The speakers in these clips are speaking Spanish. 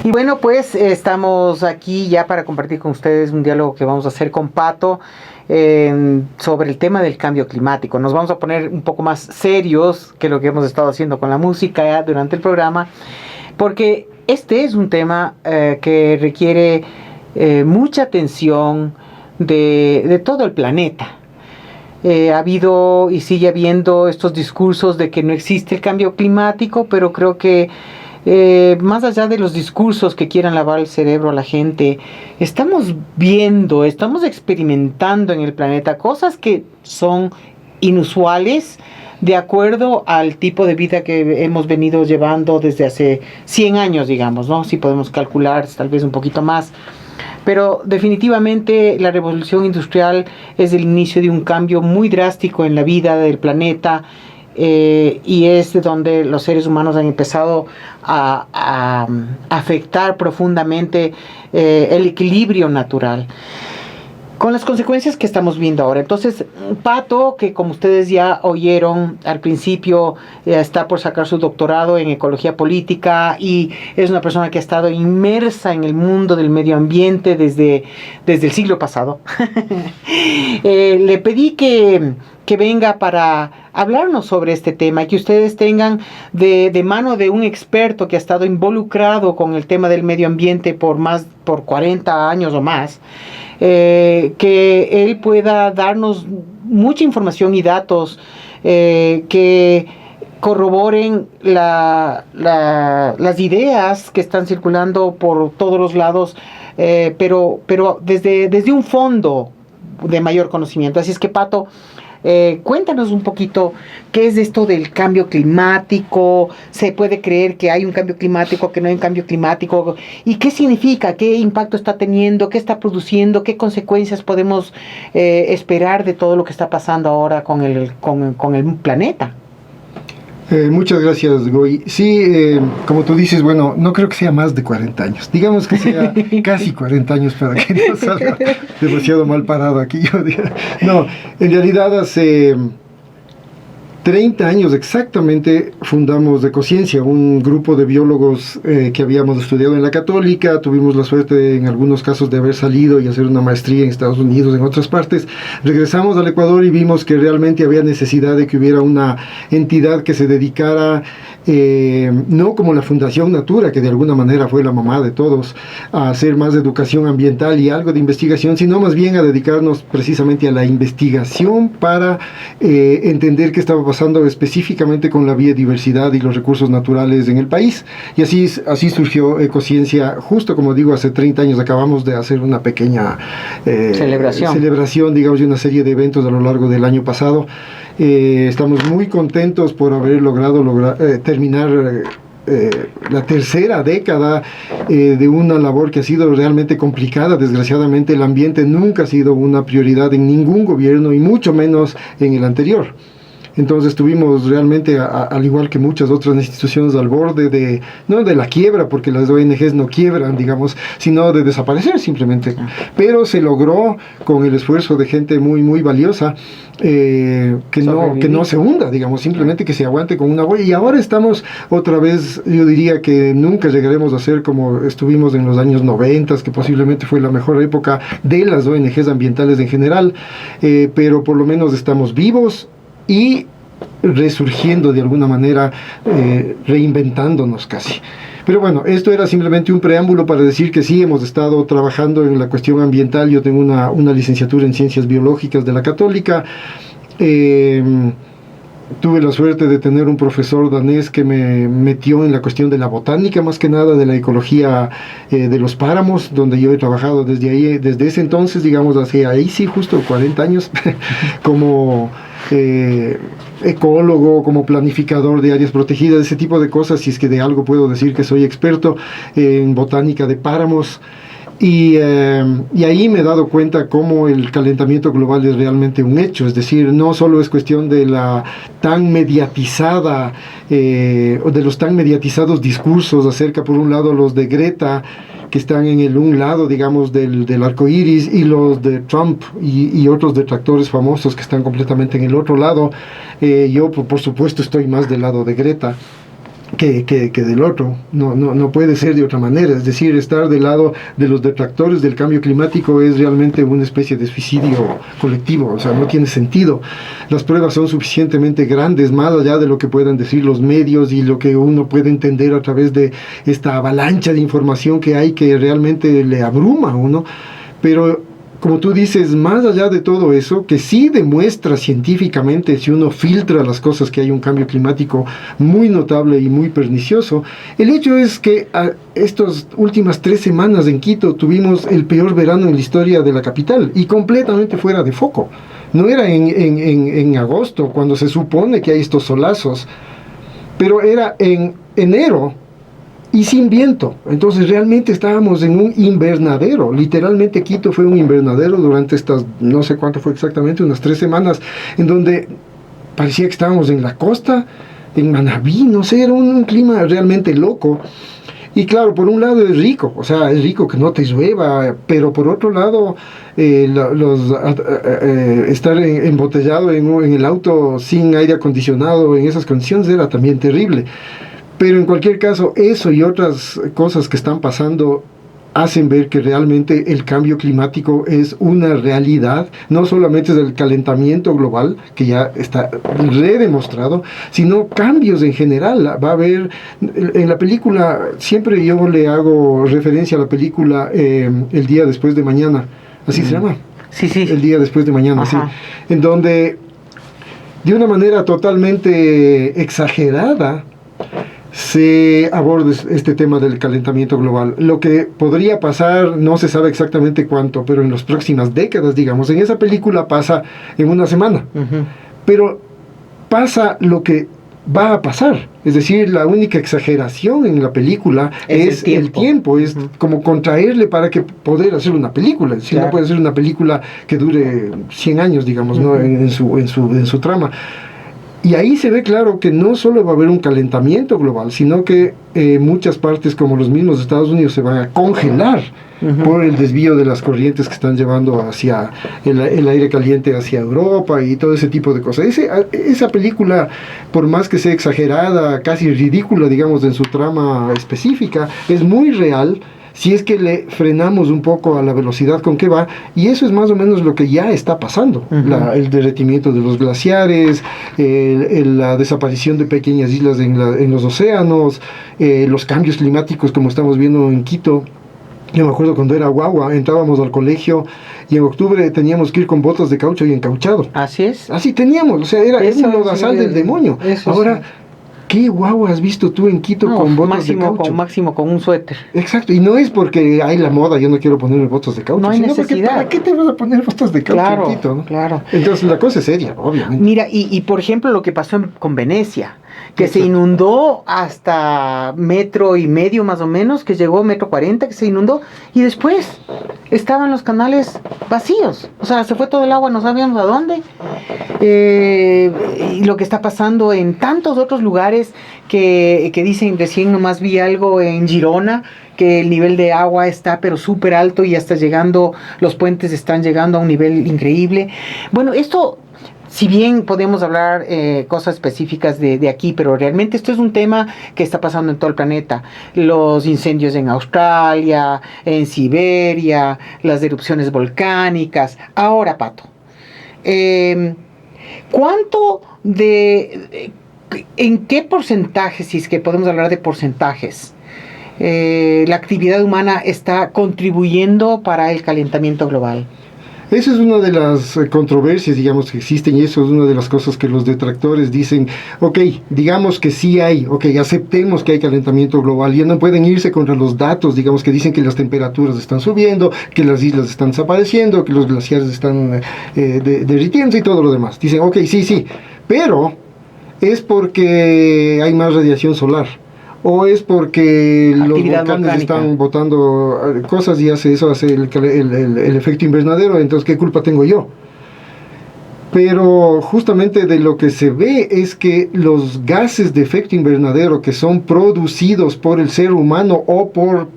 Y bueno, pues estamos aquí ya para compartir con ustedes un diálogo que vamos a hacer con Pato sobre el tema del cambio climático. Nos vamos a poner un poco más serios que lo que hemos estado haciendo con la música durante el programa, porque este es un tema que requiere mucha atención de todo el planeta. Ha habido y sigue habiendo estos discursos de que no existe el cambio climático, pero creo que más allá de los discursos que quieran lavar el cerebro a la gente, estamos viendo, estamos experimentando en el planeta cosas que son inusuales de acuerdo al tipo de vida que hemos venido llevando desde hace 100 años, digamos, ¿no? Si podemos calcular tal vez un poquito más. Pero definitivamente la revolución industrial es el inicio de un cambio muy drástico en la vida del planeta, y es de donde los seres humanos han empezado a afectar profundamente el equilibrio natural, con las consecuencias que estamos viendo ahora. Entonces, Pato, que como ustedes ya oyeron al principio, está por sacar su doctorado en ecología política y es una persona que ha estado inmersa en el mundo del medio ambiente desde el siglo pasado. Le pedí que venga para hablarnos sobre este tema y que ustedes tengan de mano de un experto que ha estado involucrado con el tema del medio ambiente por 40 años o más, que él pueda darnos mucha información y datos que corroboren las ideas que están circulando por todos los lados, pero desde un fondo de mayor conocimiento. Así es que, Pato, cuéntanos un poquito qué es esto del cambio climático. ¿Se puede creer que hay un cambio climático, que no hay un cambio climático? ¿Y qué significa? ¿Qué impacto está teniendo? ¿Qué está produciendo? ¿Qué consecuencias podemos esperar de todo lo que está pasando ahora con el planeta? Muchas gracias, Goy. Sí, como tú dices, bueno, no creo que sea más de 40 años. Digamos que sea casi 40 años para que no salga demasiado mal parado aquí. Yo diría. No, en realidad hace 30 años exactamente fundamos Ecociencia, un grupo de biólogos que habíamos estudiado en la Católica. Tuvimos la suerte en algunos casos de haber salido y hacer una maestría en Estados Unidos, en otras partes. Regresamos al Ecuador y vimos que realmente había necesidad de que hubiera una entidad que se dedicara, no como la Fundación Natura, que de alguna manera fue la mamá de todos, a hacer más educación ambiental y algo de investigación, sino más bien a dedicarnos precisamente a la investigación para entender qué estaba pasando específicamente con la biodiversidad y los recursos naturales en el país. Y así surgió Ecociencia. Justo como digo, hace 30 años acabamos de hacer una pequeña celebración, digamos, de una serie de eventos a lo largo del año pasado. Estamos muy contentos por haber logrado terminar la tercera década de una labor que ha sido realmente complicada. Desgraciadamente el ambiente nunca ha sido una prioridad en ningún gobierno y mucho menos en el anterior. Entonces estuvimos realmente, al igual que muchas otras instituciones, al borde no de la quiebra, porque las ONGs no quiebran, digamos, sino de desaparecer simplemente. Pero se logró con el esfuerzo de gente muy, muy valiosa, que no se hunda, digamos, simplemente que se aguante con una huella. Y ahora estamos otra vez, yo diría que nunca llegaremos a ser como estuvimos en los años 90, que posiblemente fue la mejor época de las ONGs ambientales en general, pero por lo menos estamos vivos y resurgiendo de alguna manera, reinventándonos casi. Pero bueno, esto era simplemente un preámbulo para decir que sí, hemos estado trabajando en la cuestión ambiental. Yo tengo una licenciatura en Ciencias Biológicas de la Católica. Tuve la suerte de tener un profesor danés que me metió en la cuestión de la botánica, más que nada de la ecología de los páramos, donde yo he trabajado desde ese entonces, digamos, hacia ahí sí, justo 40 años, como ecólogo, como planificador de áreas protegidas, ese tipo de cosas. Si es que de algo puedo decir que soy experto en botánica de páramos. Y ahí me he dado cuenta cómo el calentamiento global es realmente un hecho. Es decir, no solo es cuestión de la tan mediatizada o de los tan mediatizados discursos acerca, por un lado, los de Greta, que están en un lado, digamos, del arco iris, y los de Trump y otros detractores famosos que están completamente en el otro lado. Yo, por supuesto, estoy más del lado de Greta. que del otro. No puede ser de otra manera. Es decir, estar del lado de los detractores del cambio climático es realmente una especie de suicidio colectivo. O sea, no tiene sentido. Las pruebas son suficientemente grandes, más allá de lo que puedan decir los medios y lo que uno puede entender a través de esta avalancha de información que hay, que realmente le abruma a uno. Pero como tú dices, más allá de todo eso, que sí demuestra científicamente, si uno filtra las cosas, que hay un cambio climático muy notable y muy pernicioso, el hecho es que estas últimas 3 semanas en Quito tuvimos el peor verano en la historia de la capital y completamente fuera de foco. No era en agosto, cuando se supone que hay estos solazos, pero era en enero y sin viento. Entonces realmente estábamos en un invernadero. Literalmente Quito fue un invernadero durante estas, no sé cuánto fue exactamente, unas 3 semanas, en donde parecía que estábamos en la costa, en Manabí, no sé, era un clima realmente loco. Y claro, por un lado es rico, o sea, es rico que no te llueva, pero por otro lado, estar embotellado en el auto sin aire acondicionado en esas condiciones era también terrible. Pero en cualquier caso, eso y otras cosas que están pasando hacen ver que realmente el cambio climático es una realidad, no solamente es el calentamiento global, que ya está redemostrado, sino cambios en general. Va a haber, en la película, siempre yo le hago referencia a la película El día después de mañana, así se llama. Sí, sí. El día después de mañana, sí. En donde, de una manera totalmente exagerada, se aborda este tema del calentamiento global. Lo que podría pasar, no se sabe exactamente cuánto, pero en las próximas décadas, digamos, en esa película pasa en una semana. Pero pasa lo que va a pasar. Es decir, la única exageración en la película es el tiempo. Es como contraerle para que poder hacer una película. Si no puede hacer una película que dure 100 años, digamos, ¿no? en su trama. Y ahí se ve claro que no solo va a haber un calentamiento global, sino que muchas partes, como los mismos Estados Unidos, se van a congelar por el desvío de las corrientes que están llevando hacia el aire caliente hacia Europa y todo ese tipo de cosas. Esa película, por más que sea exagerada, casi ridícula, digamos, en su trama específica, es muy real, si es que le frenamos un poco a la velocidad con que va, y eso es más o menos lo que ya está pasando. El derretimiento de los glaciares, la desaparición de pequeñas islas en los océanos, los cambios climáticos como estamos viendo en Quito. Yo me acuerdo cuando era guagua, entrábamos al colegio y en octubre teníamos que ir con botas de caucho y encauchado. Así es. Así teníamos, o sea, era un lodazal del demonio. Ahora, ¿qué guagua has visto tú en Quito con botas de caucho? Máximo con un suéter. Exacto, y no es porque hay la moda, yo no quiero ponerme botas de caucho, no hay sino necesidad. Porque ¿para qué te vas a poner botas de caucho en Quito? ¿No? Claro. Entonces la cosa es seria, obviamente. Mira, y por ejemplo lo que pasó con Venecia, que se inundó hasta 1,5 metros más o menos, que llegó 1,40 metros, que se inundó, y después estaban los canales vacíos, o sea, se fue todo el agua, no sabíamos a dónde. Y lo que está pasando en tantos otros lugares que dicen, recién nomás vi algo en Girona, que el nivel de agua está pero súper alto y hasta llegando, los puentes están llegando a un nivel increíble. Bueno, esto, si bien podemos hablar cosas específicas de aquí, pero realmente esto es un tema que está pasando en todo el planeta. Los incendios en Australia, en Siberia, las erupciones volcánicas. Ahora, Pato, ¿cuánto en qué porcentaje, si es que podemos hablar de porcentajes, la actividad humana está contribuyendo para el calentamiento global? Esa es una de las controversias, digamos, que existen, y eso es una de las cosas que los detractores dicen. Ok, digamos que sí hay, ok, aceptemos que hay calentamiento global, ya no pueden irse contra los datos, digamos, que dicen que las temperaturas están subiendo, que las islas están desapareciendo, que los glaciares están derritiendo y todo lo demás. Dicen, ok, sí, pero es porque hay más radiación solar, o es porque los volcanes están botando cosas y eso hace el efecto invernadero, entonces ¿qué culpa tengo yo? pero justamente de lo que se ve es que los gases de efecto invernadero que son producidos por el ser humano o por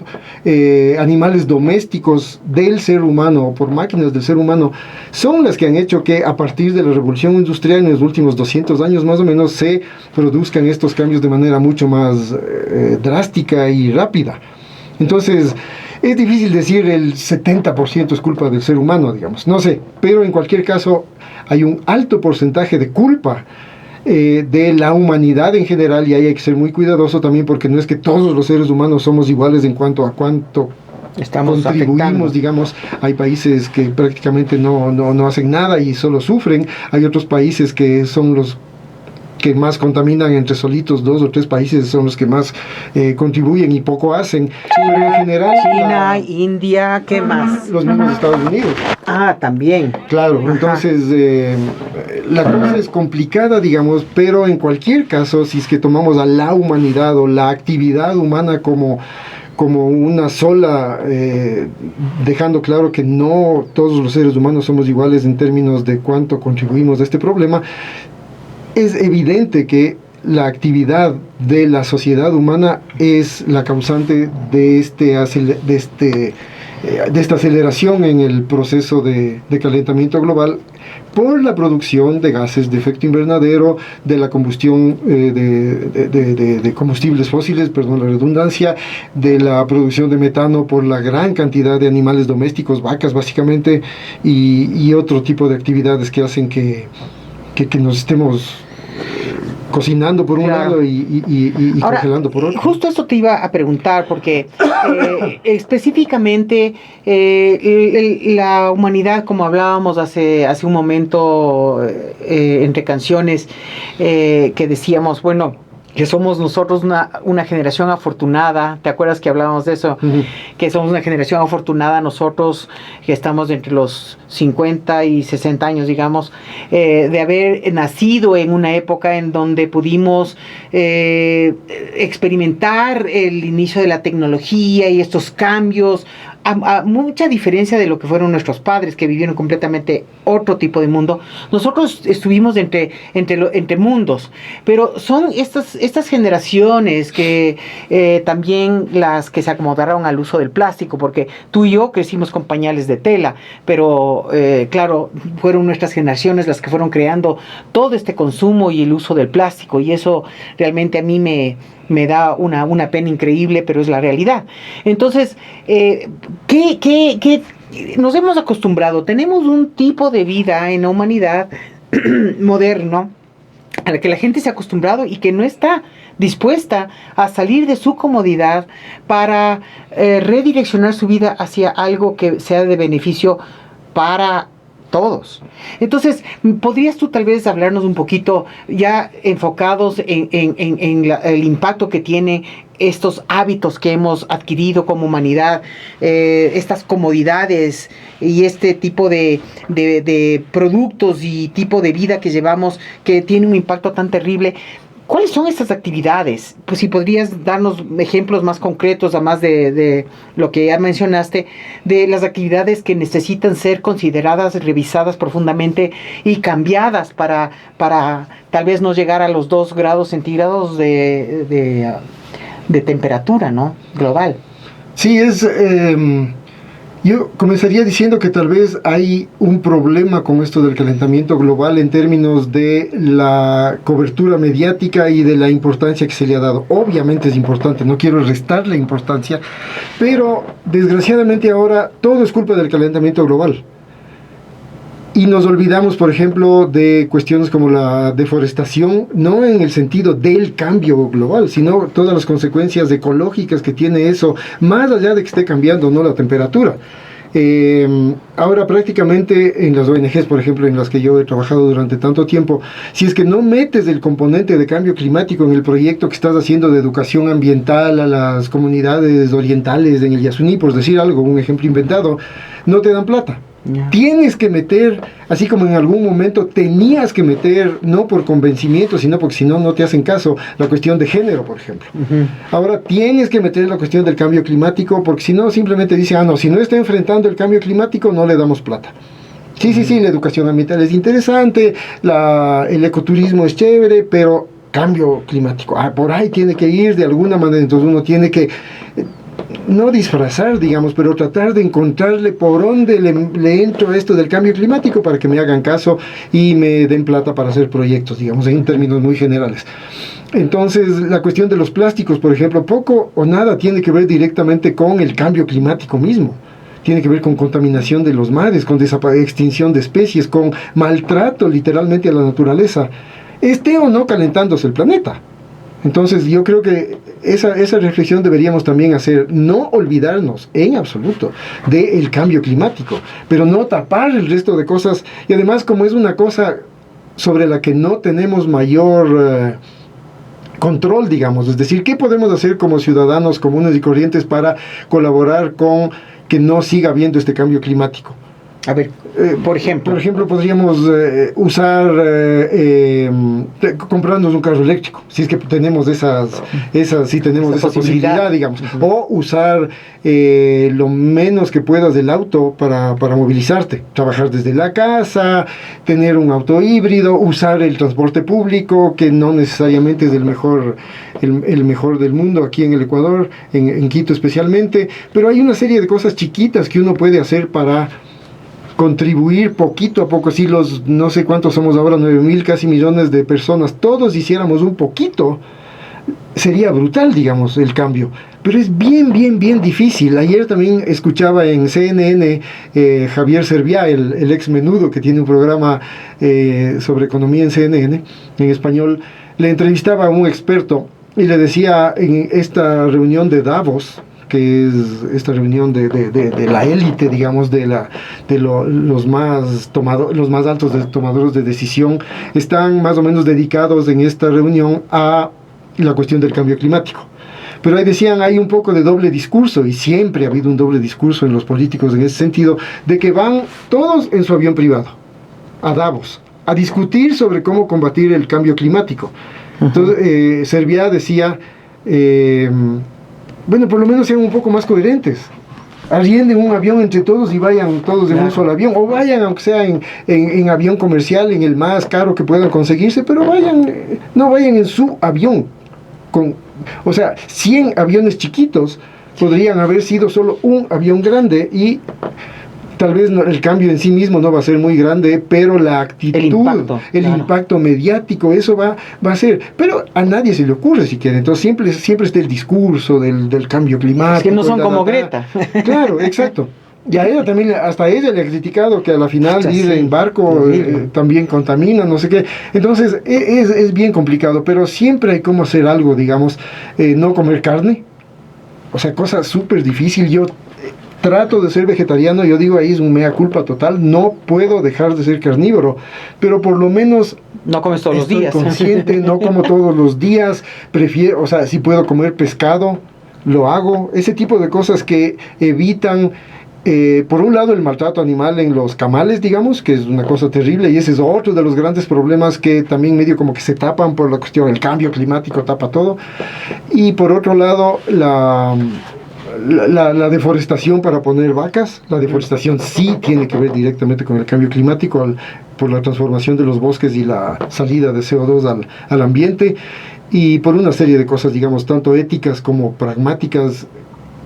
animales domésticos del ser humano o por máquinas del ser humano son las que han hecho que a partir de la revolución industrial en los últimos 200 años más o menos se produzcan estos cambios de manera mucho más drástica y rápida. Entonces, es difícil decir el 70% es culpa del ser humano, digamos, no sé, pero en cualquier caso hay un alto porcentaje de culpa de la humanidad en general, y ahí hay que ser muy cuidadoso también porque no es que todos los seres humanos somos iguales en cuanto a cuánto estamos contribuimos, afectando. digamos. Hay países que prácticamente no hacen nada y solo sufren, hay otros países que son los que más contaminan, entre solitos 2 o 3 países son los que más contribuyen y poco hacen. Pero en general China, India, ¿qué más? los mismos Estados Unidos. Ah, también. Claro, Ajá. Entonces la cosa es complicada, digamos, pero en cualquier caso, si es que tomamos a la humanidad o la actividad humana como una sola, dejando claro que no todos los seres humanos somos iguales en términos de cuánto contribuimos a este problema, es evidente que la actividad de la sociedad humana es la causante de esta aceleración en el proceso de calentamiento global por la producción de gases de efecto invernadero, de la combustión de combustibles fósiles, perdón la redundancia, de la producción de metano por la gran cantidad de animales domésticos, vacas básicamente, y otro tipo de actividades que hacen que nos estemos cocinando por un lado y ahora, congelando por otro. Justo eso te iba a preguntar, porque específicamente la humanidad, como hablábamos hace un momento entre canciones, que decíamos, bueno, que somos nosotros una generación afortunada. ¿Te acuerdas que hablábamos de eso? Uh-huh. Que somos una generación afortunada nosotros, que estamos entre los 50 y 60 años, digamos, de haber nacido en una época en donde pudimos experimentar el inicio de la tecnología y estos cambios, a mucha diferencia de lo que fueron nuestros padres, que vivieron completamente otro tipo de mundo. Nosotros estuvimos entre mundos, pero son estas generaciones que también las que se acomodaron al uso del plástico, porque tú y yo crecimos con pañales de tela, pero claro, fueron nuestras generaciones las que fueron creando todo este consumo y el uso del plástico, y eso realmente a mí me da una pena increíble, pero es la realidad. Entonces, ¿qué nos hemos acostumbrado? Tenemos un tipo de vida en la humanidad moderno a la que la gente se ha acostumbrado y que no está dispuesta a salir de su comodidad para redireccionar su vida hacia algo que sea de beneficio para todos. Entonces, ¿podrías tú tal vez hablarnos un poquito, ya enfocados en el impacto que tiene estos hábitos que hemos adquirido como humanidad, estas comodidades y este tipo de productos y tipo de vida que llevamos, que tiene un impacto tan terrible? ¿Cuáles son estas actividades? Pues si podrías darnos ejemplos más concretos, además de lo que ya mencionaste, de las actividades que necesitan ser consideradas, revisadas profundamente y cambiadas para tal vez no llegar a los 2 grados centígrados de temperatura, ¿no? Global. Sí, yo comenzaría diciendo que tal vez hay un problema con esto del calentamiento global en términos de la cobertura mediática y de la importancia que se le ha dado. Obviamente es importante, no quiero restarle importancia, pero desgraciadamente ahora todo es culpa del calentamiento global. Y nos olvidamos, por ejemplo, de cuestiones como la deforestación, no en el sentido del cambio global, sino todas las consecuencias ecológicas que tiene eso, más allá de que esté cambiando no la temperatura. Ahora prácticamente en las ONGs, por ejemplo, en las que yo he trabajado durante tanto tiempo, si es que no metes el componente de cambio climático en el proyecto que estás haciendo de educación ambiental a las comunidades orientales en el Yasuní, por decir algo, un ejemplo inventado, no te dan plata. Yeah. Tienes que meter, así como en algún momento tenías que meter, no por convencimiento, sino porque si no, no te hacen caso, la cuestión de género, por ejemplo. Uh-huh. Ahora tienes que meter la cuestión del cambio climático, porque si no, simplemente dicen, no, si no está enfrentando el cambio climático, no le damos plata. Sí, la educación ambiental es interesante, el ecoturismo es chévere, pero cambio climático, por ahí tiene que ir de alguna manera, entonces uno tiene que no disfrazar, digamos, pero tratar de encontrarle por dónde le entro a esto del cambio climático para que me hagan caso y me den plata para hacer proyectos, digamos, en términos muy generales. Entonces, la cuestión de los plásticos, por ejemplo, poco o nada tiene que ver directamente con el cambio climático mismo. Tiene que ver con contaminación de los mares, con extinción de especies, con maltrato literalmente a la naturaleza, esté o no calentándose el planeta. Entonces yo creo que esa reflexión deberíamos también hacer, no olvidarnos en absoluto del cambio climático, pero no tapar el resto de cosas, y además como es una cosa sobre la que no tenemos mayor control, digamos, es decir, ¿qué podemos hacer como ciudadanos comunes y corrientes para colaborar con que no siga habiendo este cambio climático? A ver, por ejemplo. Por ejemplo, podríamos usar, comprarnos un carro eléctrico, si es que tenemos esa posibilidad, digamos. O usar lo menos que puedas del auto para movilizarte. Trabajar desde la casa, tener un auto híbrido, usar el transporte público, que no necesariamente es el mejor del mundo aquí en el Ecuador, en Quito especialmente. Pero hay una serie de cosas chiquitas que uno puede hacer para contribuir poquito a poco. Si los, no sé cuántos somos ahora, 9.000 casi millones de personas, todos hiciéramos un poquito, sería brutal, digamos, el cambio. Pero es bien difícil. Ayer también escuchaba en CNN Javier Serviá, el ex Menudo, que tiene un programa sobre economía en CNN, en español. Le entrevistaba a un experto y le decía en esta reunión de Davos, que es esta reunión de la élite, digamos, los más altos tomadores de decisión, están más o menos dedicados en esta reunión a la cuestión del cambio climático. Pero ahí decían, hay un poco de doble discurso, y siempre ha habido un doble discurso en los políticos en ese sentido, de que van todos en su avión privado a Davos a discutir sobre cómo combatir el cambio climático. Entonces, Serviá decía, bueno, por lo menos sean un poco más coherentes. Arrienden un avión entre todos y vayan todos en un solo avión, o vayan aunque sea en avión comercial, en el más caro que puedan conseguirse, pero no vayan en su avión. O sea, 100 aviones chiquitos podrían haber sido solo un avión grande, y tal vez el cambio en sí mismo no va a ser muy grande, pero la actitud, el impacto mediático, eso va a ser. Pero a nadie se le ocurre siquiera. Entonces siempre está el discurso del cambio climático. Es que no son como Greta. Claro, exacto. Y a ella también, hasta ella le ha criticado que a la final ir en barco también contamina, no sé qué. Entonces es bien complicado, pero siempre hay como hacer algo, digamos, no comer carne. O sea, cosa súper difícil. Yo trato de ser vegetariano, yo digo, ahí es un mea culpa total, no puedo dejar de ser carnívoro, pero por lo menos no comes todos los días. Consciente, no como todos los días, prefiero, o sea, si puedo comer pescado, lo hago, ese tipo de cosas que evitan, por un lado, el maltrato animal en los camales, digamos, que es una cosa terrible, y ese es otro de los grandes problemas que también medio como que se tapan por la cuestión, el cambio climático tapa todo, y por otro lado, la deforestación para poner vacas. La deforestación sí tiene que ver directamente con el cambio climático, por la transformación de los bosques y la salida de CO2 al ambiente, y por una serie de cosas, digamos, tanto éticas como pragmáticas.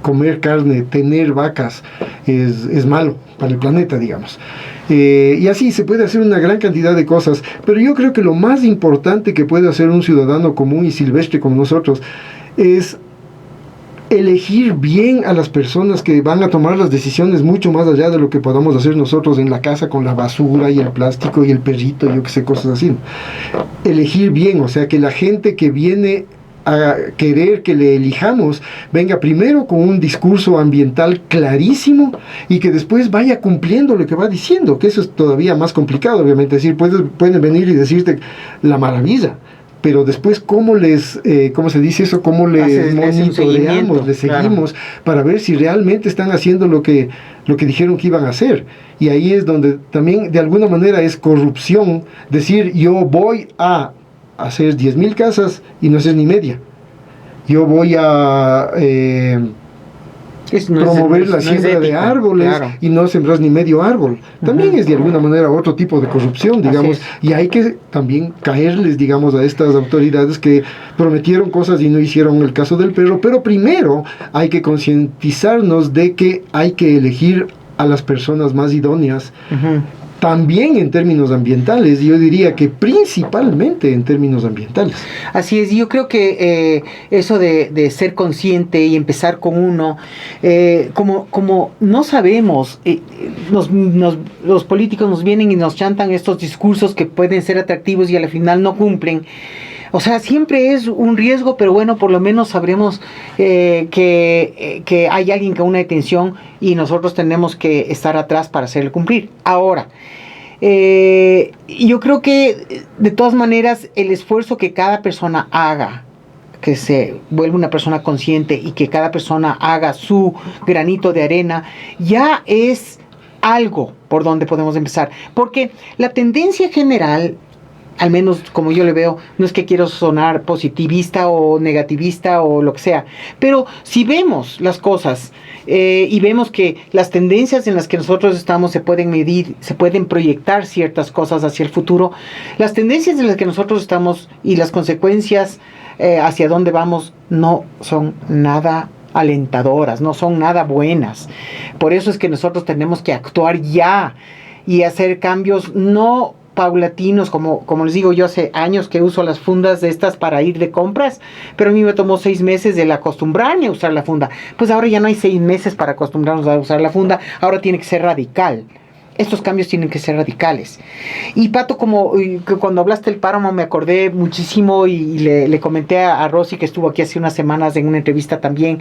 Comer carne, tener vacas es malo para el planeta, digamos. Y así se puede hacer una gran cantidad de cosas, pero yo creo que lo más importante que puede hacer un ciudadano común y silvestre como nosotros es elegir bien a las personas que van a tomar las decisiones, mucho más allá de lo que podamos hacer nosotros en la casa con la basura y el plástico y el perrito, yo que sé, cosas así. Elegir bien, o sea, que la gente que viene a querer que le elijamos venga primero con un discurso ambiental clarísimo, y que después vaya cumpliendo lo que va diciendo, que eso es todavía más complicado, obviamente. Es decir, pueden venir y decirte la maravilla, pero después cómo se dice eso, cómo les monitoreamos, les seguimos, para ver si realmente están haciendo lo que dijeron que iban a hacer. Y ahí es donde también de alguna manera es corrupción decir, yo voy a hacer 10.000 casas y no hacer ni media. Yo voy a promover la siembra de árboles, claro, y no sembrar ni medio árbol. También es de alguna manera otro tipo de corrupción, digamos, y hay que también caerles, digamos, a estas autoridades que prometieron cosas y no hicieron el caso del perro, pero primero hay que concientizarnos de que hay que elegir a las personas más idóneas. También en términos ambientales, yo diría que principalmente en términos ambientales. Así es, yo creo que eso de ser consciente y empezar con uno, como no sabemos, los políticos nos vienen y nos chantan estos discursos que pueden ser atractivos y al final no cumplen. O sea, siempre es un riesgo, pero bueno, por lo menos sabremos que hay alguien con una detención y nosotros tenemos que estar atrás para hacerle cumplir. Ahora, yo creo que de todas maneras el esfuerzo que cada persona haga, que se vuelva una persona consciente y que cada persona haga su granito de arena, ya es algo por donde podemos empezar. Porque la tendencia general, al menos como yo le veo, no es que quiero sonar positivista o negativista o lo que sea, pero si vemos las cosas y vemos que las tendencias en las que nosotros estamos se pueden medir, se pueden proyectar ciertas cosas hacia el futuro, las tendencias en las que nosotros estamos y las consecuencias hacia dónde vamos no son nada alentadoras, no son nada buenas. Por eso es que nosotros tenemos que actuar ya y hacer cambios no paulatinos, como les digo, yo hace años que uso las fundas de estas para ir de compras, pero a mí me tomó 6 meses el acostumbrarme a usar la funda. Pues ahora ya no hay 6 meses para acostumbrarnos a usar la funda, ahora tiene que ser radical. Estos cambios tienen que ser radicales. Y Pato, como cuando hablaste del páramo me acordé muchísimo y le comenté a Rosy, que estuvo aquí hace unas semanas en una entrevista también,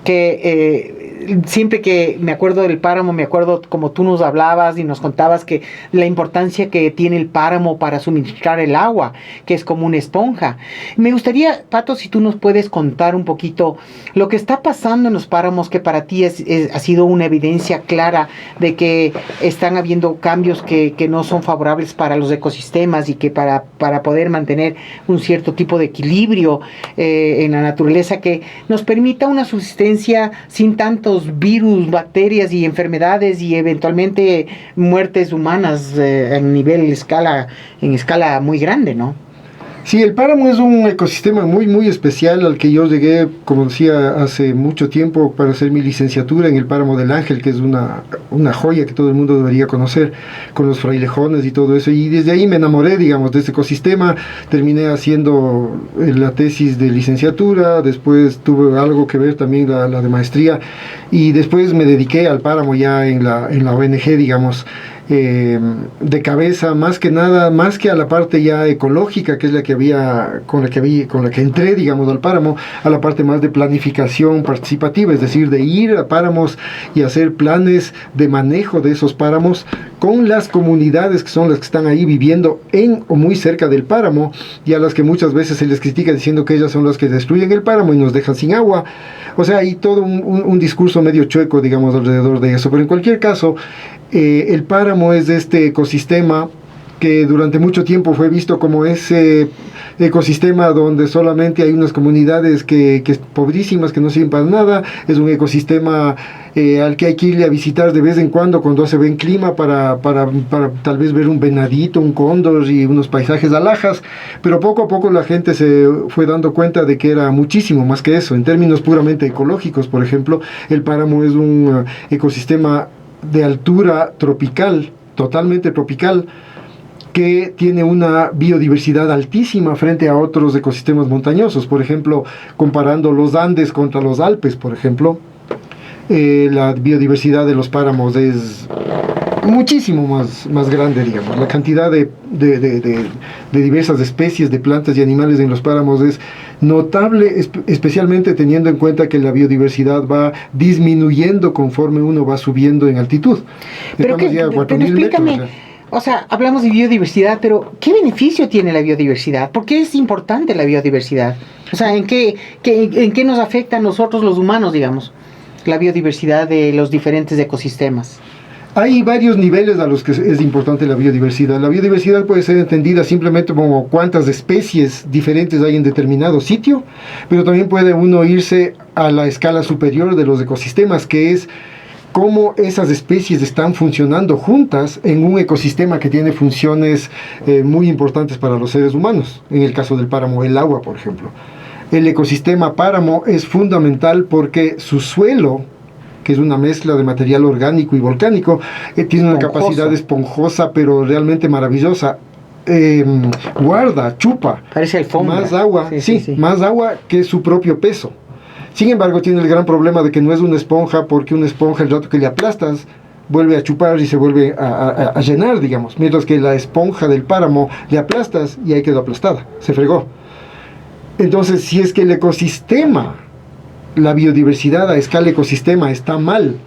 que siempre que me acuerdo del páramo, me acuerdo como tú nos hablabas y nos contabas que la importancia que tiene el páramo para suministrar el agua, que es como una esponja. Me gustaría, Pato, si tú nos puedes contar un poquito lo que está pasando en los páramos, que para ti ha sido una evidencia clara de que están habiendo cambios que no son favorables para los ecosistemas y que para poder mantener un cierto tipo de equilibrio en la naturaleza que nos permita una subsistencia sin tantos virus, bacterias y enfermedades y eventualmente muertes humanas en escala muy grande, ¿no? Sí, el páramo es un ecosistema muy, muy especial al que yo llegué, como decía, hace mucho tiempo para hacer mi licenciatura en el Páramo del Ángel, que es una joya que todo el mundo debería conocer, con los frailejones y todo eso. Y desde ahí me enamoré, digamos, de este ecosistema. Terminé haciendo la tesis de licenciatura, después tuve algo que ver también la de maestría, y después me dediqué al páramo ya en la ONG, digamos, de cabeza, más que nada, más que a la parte ya ecológica, que es con la que entré, digamos, al páramo, a la parte más de planificación participativa, es decir, de ir a páramos y hacer planes de manejo de esos páramos con las comunidades que son las que están ahí viviendo en o muy cerca del páramo, y a las que muchas veces se les critica diciendo que ellas son las que destruyen el páramo y nos dejan sin agua. O sea, hay todo un discurso medio chueco, digamos, alrededor de eso. Pero en cualquier caso, el páramo es este ecosistema que durante mucho tiempo fue visto como ese ecosistema donde solamente hay unas comunidades que pobrísimas, que no sirven para nada. Es un ecosistema al que hay que irle a visitar de vez en cuando hace buen clima para tal vez ver un venadito, un cóndor y unos paisajes alhajas, pero poco a poco la gente se fue dando cuenta de que era muchísimo más que eso. En términos puramente ecológicos, por ejemplo, el páramo es un ecosistema de altura tropical, totalmente tropical, que tiene una biodiversidad altísima frente a otros ecosistemas montañosos. Por ejemplo, comparando los Andes contra los Alpes, por ejemplo, la biodiversidad de los páramos es muchísimo más grande, digamos. La cantidad de diversas especies de plantas y animales en los páramos es notable, especialmente teniendo en cuenta que la biodiversidad va disminuyendo conforme uno va subiendo en altitud. Pero explícame, o sea, hablamos de biodiversidad, pero ¿qué beneficio tiene la biodiversidad? ¿Por qué es importante la biodiversidad? O sea, ¿en qué nos afecta a nosotros los humanos, digamos, la biodiversidad de los diferentes ecosistemas? Hay varios niveles a los que es importante la biodiversidad. La biodiversidad puede ser entendida simplemente como cuántas especies diferentes hay en determinado sitio, pero también puede uno irse a la escala superior de los ecosistemas, que es cómo esas especies están funcionando juntas en un ecosistema que tiene funciones muy importantes para los seres humanos. En el caso del páramo, el agua, por ejemplo. El ecosistema páramo es fundamental porque su suelo, que es una mezcla de material orgánico y volcánico, tiene una capacidad esponjosa, pero realmente maravillosa. Guarda, chupa parece alfombra. Más agua, sí, más agua que su propio peso. Sin embargo, tiene el gran problema de que no es una esponja, porque una esponja, el rato que le aplastas, vuelve a chupar y se vuelve a llenar, digamos. Mientras que la esponja del páramo le aplastas y ahí quedó aplastada, se fregó. Entonces, si es que el ecosistema, la biodiversidad a escala ecosistema está mal,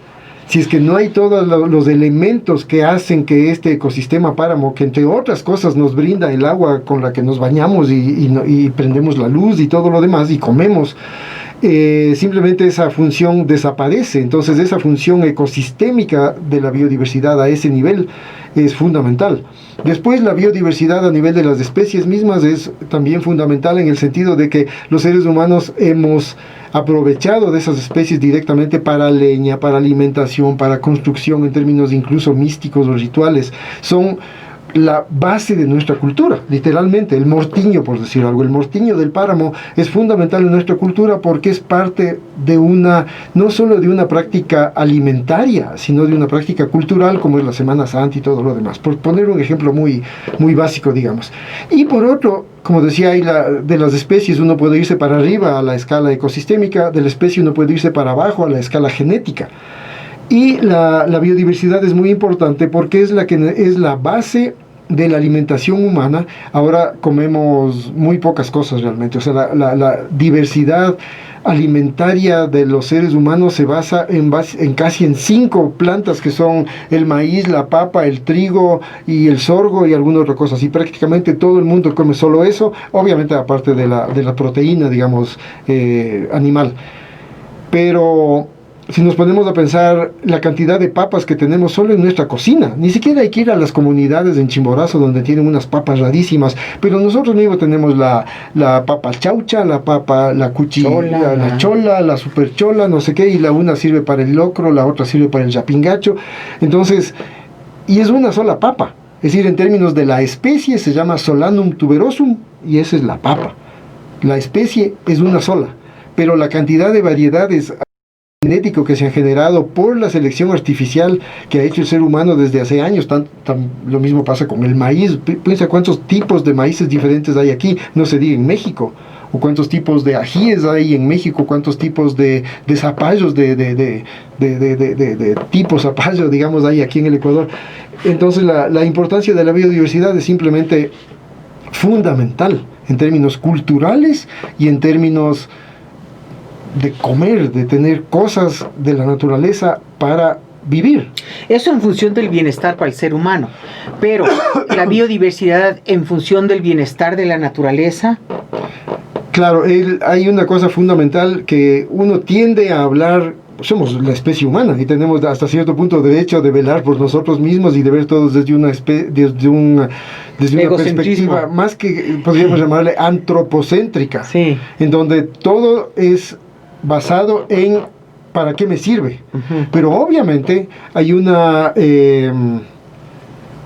si es que no hay todos los elementos que hacen que este ecosistema páramo, que entre otras cosas nos brinda el agua con la que nos bañamos y prendemos la luz y todo lo demás y comemos, simplemente esa función desaparece. Entonces esa función ecosistémica de la biodiversidad a ese nivel es fundamental. Después, la biodiversidad a nivel de las especies mismas es también fundamental, en el sentido de que los seres humanos hemos aprovechado de esas especies directamente para leña, para alimentación, para construcción, en términos incluso místicos o rituales. Son la base de nuestra cultura, literalmente. El mortiño, por decir algo, el mortiño del páramo es fundamental en nuestra cultura porque es parte de no solo de una práctica alimentaria, sino de una práctica cultural, como es la Semana Santa y todo lo demás, por poner un ejemplo muy, muy básico, digamos. Y por otro, como decía, de las especies uno puede irse para arriba a la escala ecosistémica, de la especie uno puede irse para abajo a la escala genética. Y la biodiversidad es muy importante porque es la base de la alimentación humana. Ahora comemos muy pocas cosas realmente. O sea, la diversidad alimentaria de los seres humanos se basa en casi en 5 plantas, que son el maíz, la papa, el trigo y el sorgo y alguna otra cosa. Y prácticamente todo el mundo come solo eso, obviamente aparte de la proteína, digamos, animal. Pero si nos ponemos a pensar la cantidad de papas que tenemos solo en nuestra cocina, ni siquiera hay que ir a las comunidades en Chimborazo donde tienen unas papas rarísimas, pero nosotros mismos tenemos la papa chaucha, la chola, la chola, la super chola, no sé qué, y la una sirve para el locro, la otra sirve para el yapingacho. Entonces, y es una sola papa, es decir, en términos de la especie se llama Solanum tuberosum y esa es la papa. La especie es una sola, pero la cantidad de variedades genético que se han generado por la selección artificial que ha hecho el ser humano desde hace años. Lo mismo pasa con el maíz. Piensa cuántos tipos de maíces diferentes hay aquí, no se diga en México, o cuántos tipos de ajíes hay en México, cuántos tipos de zapallos, de tipo zapallo, digamos, hay aquí en el Ecuador. Entonces la importancia de la biodiversidad es simplemente fundamental en términos culturales y en términos de comer, de tener cosas de la naturaleza para vivir. Eso en función del bienestar para el ser humano, pero la biodiversidad en función del bienestar de la naturaleza. Claro, hay una cosa fundamental que uno tiende a hablar. Somos la especie humana y tenemos hasta cierto punto derecho de velar por nosotros mismos y de ver todos desde una perspectiva más que podríamos llamarle antropocéntrica, sí, en donde todo es basado en ¿para qué me sirve? Uh-huh. Pero obviamente hay una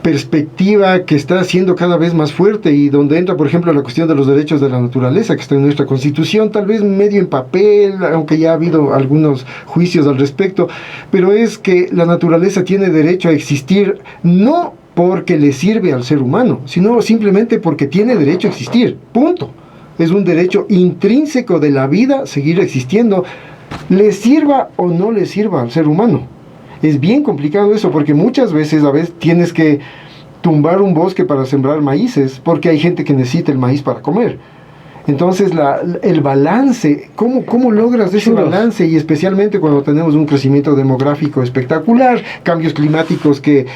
perspectiva que está siendo cada vez más fuerte y donde entra, por ejemplo, la cuestión de los derechos de la naturaleza, que está en nuestra Constitución, tal vez medio en papel, aunque ya ha habido algunos juicios al respecto, pero es que la naturaleza tiene derecho a existir no porque le sirve al ser humano, sino simplemente porque tiene derecho a existir, punto. Es un derecho intrínseco de la vida seguir existiendo, le sirva o no le sirva al ser humano. Es bien complicado eso, porque muchas veces tienes que tumbar un bosque para sembrar maíces, porque hay gente que necesita el maíz para comer. Entonces el balance, ¿cómo logras ese balance? Y especialmente cuando tenemos un crecimiento demográfico espectacular, cambios climáticos que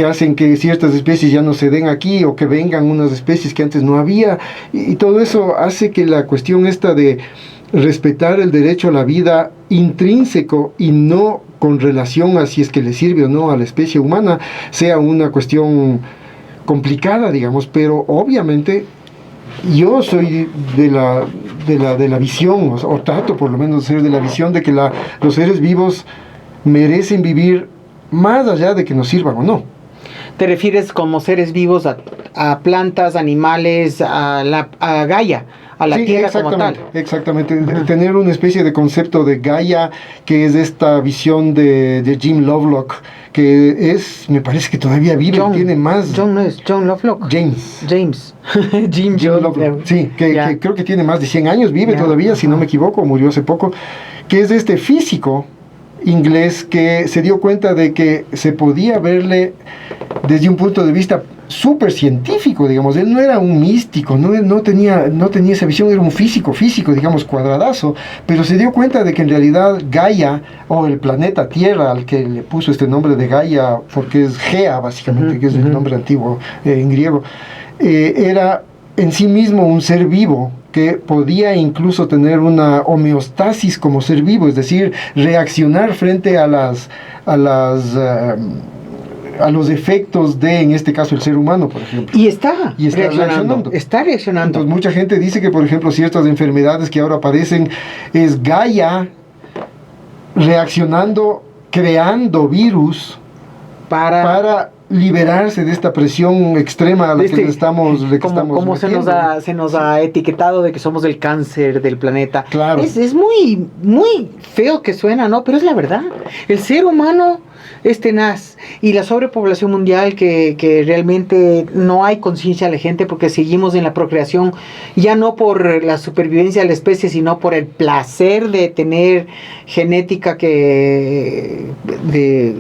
hacen que ciertas especies ya no se den aquí, o que vengan unas especies que antes no había, y todo eso hace que la cuestión esta de respetar el derecho a la vida intrínseco y no con relación a si es que le sirve o no a la especie humana sea una cuestión complicada, digamos, pero obviamente yo soy de la visión, o trato por lo menos de ser de la visión de que los seres vivos merecen vivir más allá de que nos sirvan o no. ¿Te refieres como seres vivos a plantas, animales, a Gaia, a la tierra como tal? Exactamente, tener una especie de concepto de Gaia, que es esta visión de Jim Lovelock, que me parece que todavía vive, tiene más... John no es, John Lovelock. James. Jim Lovelock, sí, que creo que tiene más de 100 años, vive todavía, si no me equivoco, murió hace poco, que es este físico inglés que se dio cuenta de que se podía verle desde un punto de vista súper científico, digamos. Él no era un místico, no tenía esa visión, era un físico, digamos, cuadradazo, pero se dio cuenta de que en realidad Gaia, o el planeta Tierra, al que le puso este nombre de Gaia, porque es Gea, básicamente, que es el nombre antiguo en griego, era en sí mismo un ser vivo, que podía incluso tener una homeostasis como ser vivo, es decir, reaccionar frente a los efectos de, en este caso, el ser humano, por ejemplo. Y está reaccionando. Está reaccionando. Entonces, mucha gente dice que, por ejemplo, ciertas enfermedades que ahora aparecen es Gaia reaccionando, creando virus para liberarse de esta presión extrema a la que le estamos como se nos ha etiquetado de que somos el cáncer del planeta. Claro. Es muy, muy feo que suena, ¿no? Pero es la verdad. El ser humano es tenaz, y la sobrepoblación mundial, que realmente no hay conciencia de la gente, porque seguimos en la procreación, ya no por la supervivencia de la especie, sino por el placer de tener genética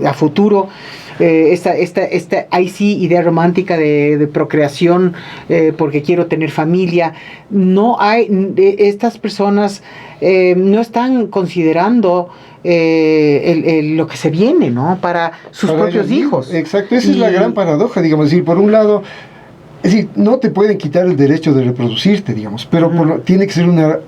a futuro. Esta ahí sí, idea romántica de procreación, porque quiero tener familia. No hay, estas personas no están considerando lo que se viene, ¿no? Para sus propios hijos. Exacto, esa es la gran paradoja, digamos. Es decir, por un lado, es decir, no te pueden quitar el derecho de reproducirte, digamos, pero tiene que ser una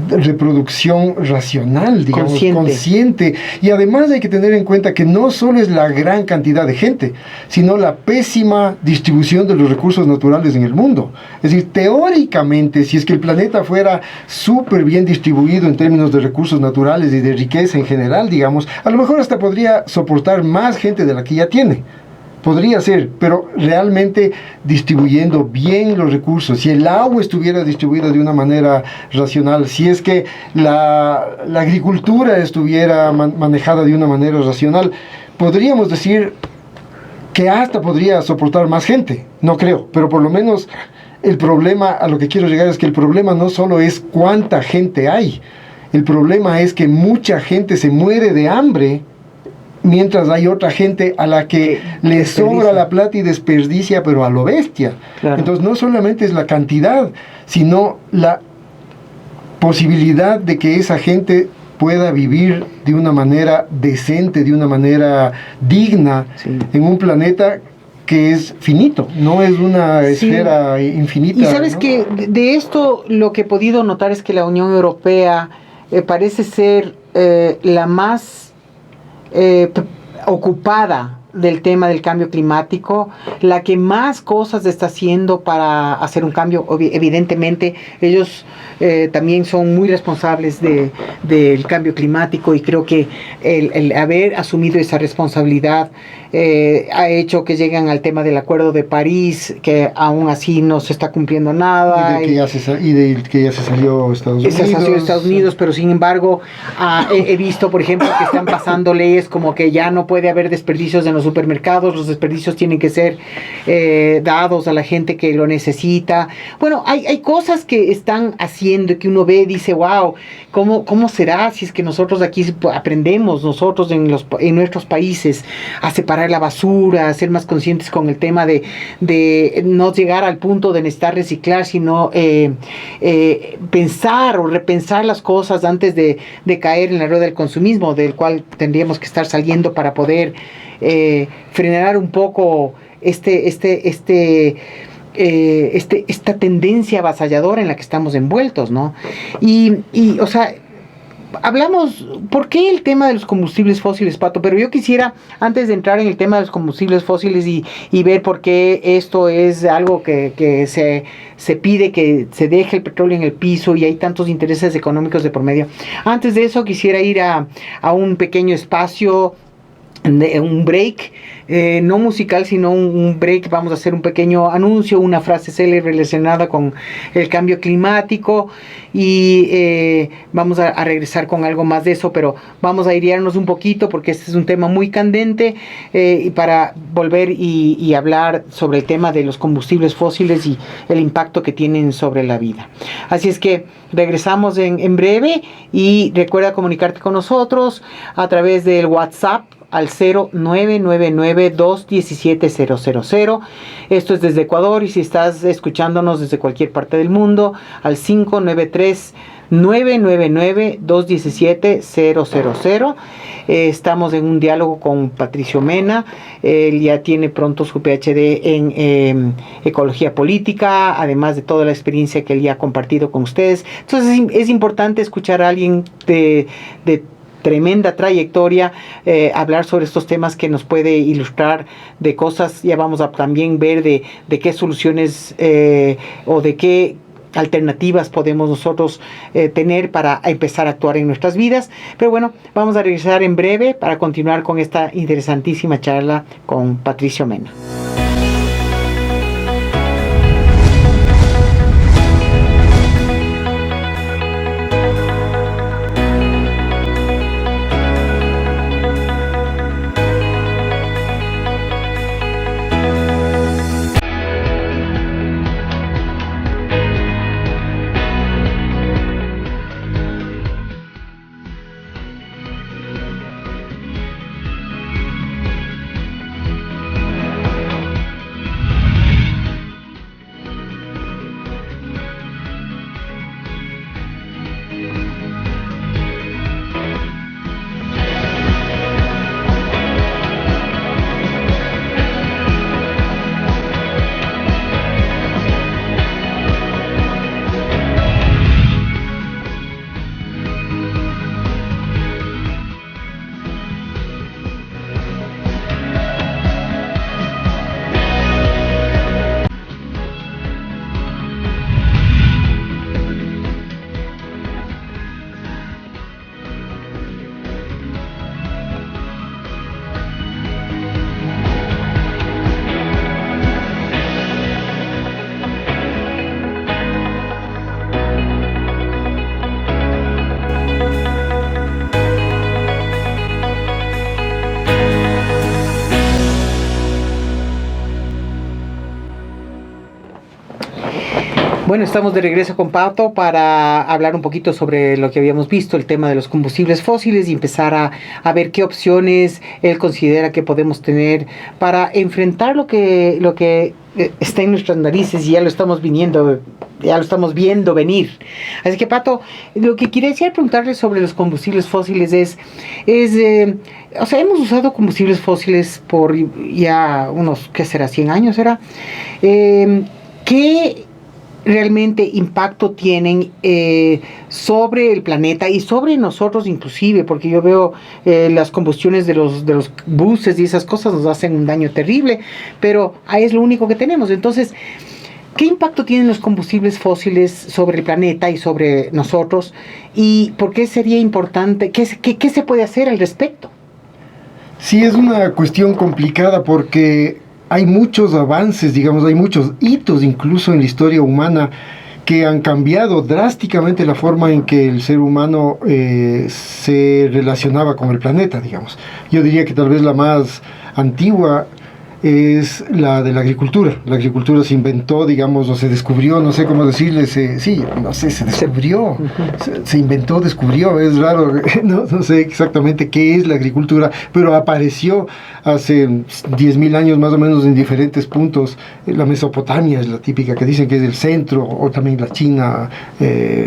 reproducción racional, digamos, consciente. Y además hay que tener en cuenta que no solo es la gran cantidad de gente, sino la pésima distribución de los recursos naturales en el mundo. Es decir, teóricamente, si es que el planeta fuera súper bien distribuido en términos de recursos naturales y de riqueza en general, digamos, a lo mejor hasta podría soportar más gente de la que ya tiene. Podría ser, pero realmente distribuyendo bien los recursos, si el agua estuviera distribuida de una manera racional, si es que la agricultura estuviera manejada de una manera racional, podríamos decir que hasta podría soportar más gente. No creo, pero por lo menos el problema, a lo que quiero llegar, es que el problema no solo es cuánta gente hay, el problema es que mucha gente se muere de hambre, mientras hay otra gente a la que le sobra la plata y desperdicia, pero a lo bestia. Claro. Entonces no solamente es la cantidad, sino la posibilidad de que esa gente pueda vivir de una manera decente, de una manera digna, en un planeta que es finito, no es una esfera infinita. Y sabes, ¿no?, que de esto lo que he podido notar es que la Unión Europea parece ser la más ocupada del tema del cambio climático, la que más cosas está haciendo para hacer un cambio. Evidentemente ellos también son muy responsables del cambio climático, y creo que el haber asumido esa responsabilidad ha hecho que lleguen al tema del Acuerdo de París, que aún así no se está cumpliendo nada. Y de que ya se salió Estados Unidos. Se salió Estados Unidos, pero sin embargo he visto, por ejemplo, que están pasando leyes como que ya no puede haber desperdicios en los supermercados, los desperdicios tienen que ser dados a la gente que lo necesita. Bueno, hay cosas que están haciendo que uno ve y dice, wow, ¿cómo será si es que nosotros aquí aprendemos, nosotros en nuestros países, a separar la basura, a ser más conscientes con el tema de no llegar al punto de necesitar reciclar, sino pensar o repensar las cosas antes de caer en la rueda del consumismo, del cual tendríamos que estar saliendo para poder frenar un poco esta tendencia avasalladora en la que estamos envueltos, ¿no? Y o sea, hablamos, ¿por qué el tema de los combustibles fósiles, Pato? Pero yo quisiera, antes de entrar en el tema de los combustibles fósiles y ver por qué esto es algo que se pide que se deje el petróleo en el piso y hay tantos intereses económicos de por medio. Antes de eso quisiera ir a un pequeño espacio, un break, no musical, sino un break. Vamos a hacer un pequeño anuncio, una frase célebre relacionada con el cambio climático y vamos a regresar con algo más de eso, pero vamos a airearnos un poquito porque este es un tema muy candente y para volver y hablar sobre el tema de los combustibles fósiles y el impacto que tienen sobre la vida. Así es que regresamos en breve y recuerda comunicarte con nosotros a través del WhatsApp al 0999-217-000. Esto es desde Ecuador y si estás escuchándonos desde cualquier parte del mundo, al 593-999-217-000. Estamos en un diálogo con Patricio Mena. Él ya tiene pronto su PhD en ecología política, además de toda la experiencia que él ya ha compartido con ustedes. Entonces es importante escuchar a alguien de tremenda trayectoria, hablar sobre estos temas que nos puede ilustrar de cosas. Ya vamos a también ver de qué soluciones o de qué alternativas podemos nosotros tener para empezar a actuar en nuestras vidas. Pero bueno, vamos a regresar en breve para continuar con esta interesantísima charla con Patricio Mena. Bueno, estamos de regreso con Pato para hablar un poquito sobre lo que habíamos visto, el tema de los combustibles fósiles y empezar a ver qué opciones él considera que podemos tener para enfrentar lo que está en nuestras narices y ya lo estamos viendo venir. Así que, Pato, lo que quería preguntarle sobre los combustibles fósiles o sea, hemos usado combustibles fósiles por ya unos, ¿qué será? 100 años, ¿será? ¿Qué realmente impacto tienen sobre el planeta y sobre nosotros inclusive? Porque yo veo las combustiones de los buses y esas cosas nos hacen un daño terrible, pero ahí es lo único que tenemos. Entonces, ¿qué impacto tienen los combustibles fósiles sobre el planeta y sobre nosotros? ¿Y por qué sería importante? ¿Qué se puede hacer al respecto? Sí, es una cuestión complicada porque hay muchos avances, digamos, hay muchos hitos incluso en la historia humana que han cambiado drásticamente la forma en que el ser humano se relacionaba con el planeta, digamos. Yo diría que tal vez la más antigua es la de la agricultura. La agricultura se inventó, digamos, o se descubrió, no sé cómo decirle, se descubrió, se inventó, descubrió, es raro, no sé exactamente qué es la agricultura, pero apareció hace 10.000 años más o menos en diferentes puntos. La Mesopotamia es la típica que dicen que es el centro, o también la China,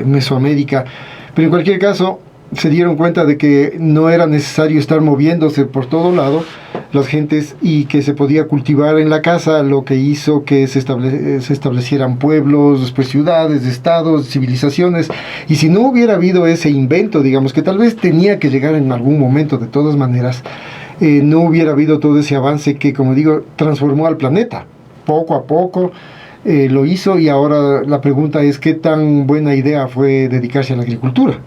Mesoamérica, pero en cualquier caso se dieron cuenta de que no era necesario estar moviéndose por todo lado las gentes y que se podía cultivar en la casa, lo que hizo que se establecieran pueblos, después ciudades, estados, civilizaciones. Y si no hubiera habido ese invento, digamos, que tal vez tenía que llegar en algún momento de todas maneras, no hubiera habido todo ese avance que, como digo, transformó al planeta. Poco a poco lo hizo, y ahora la pregunta es qué tan buena idea fue dedicarse a la agricultura.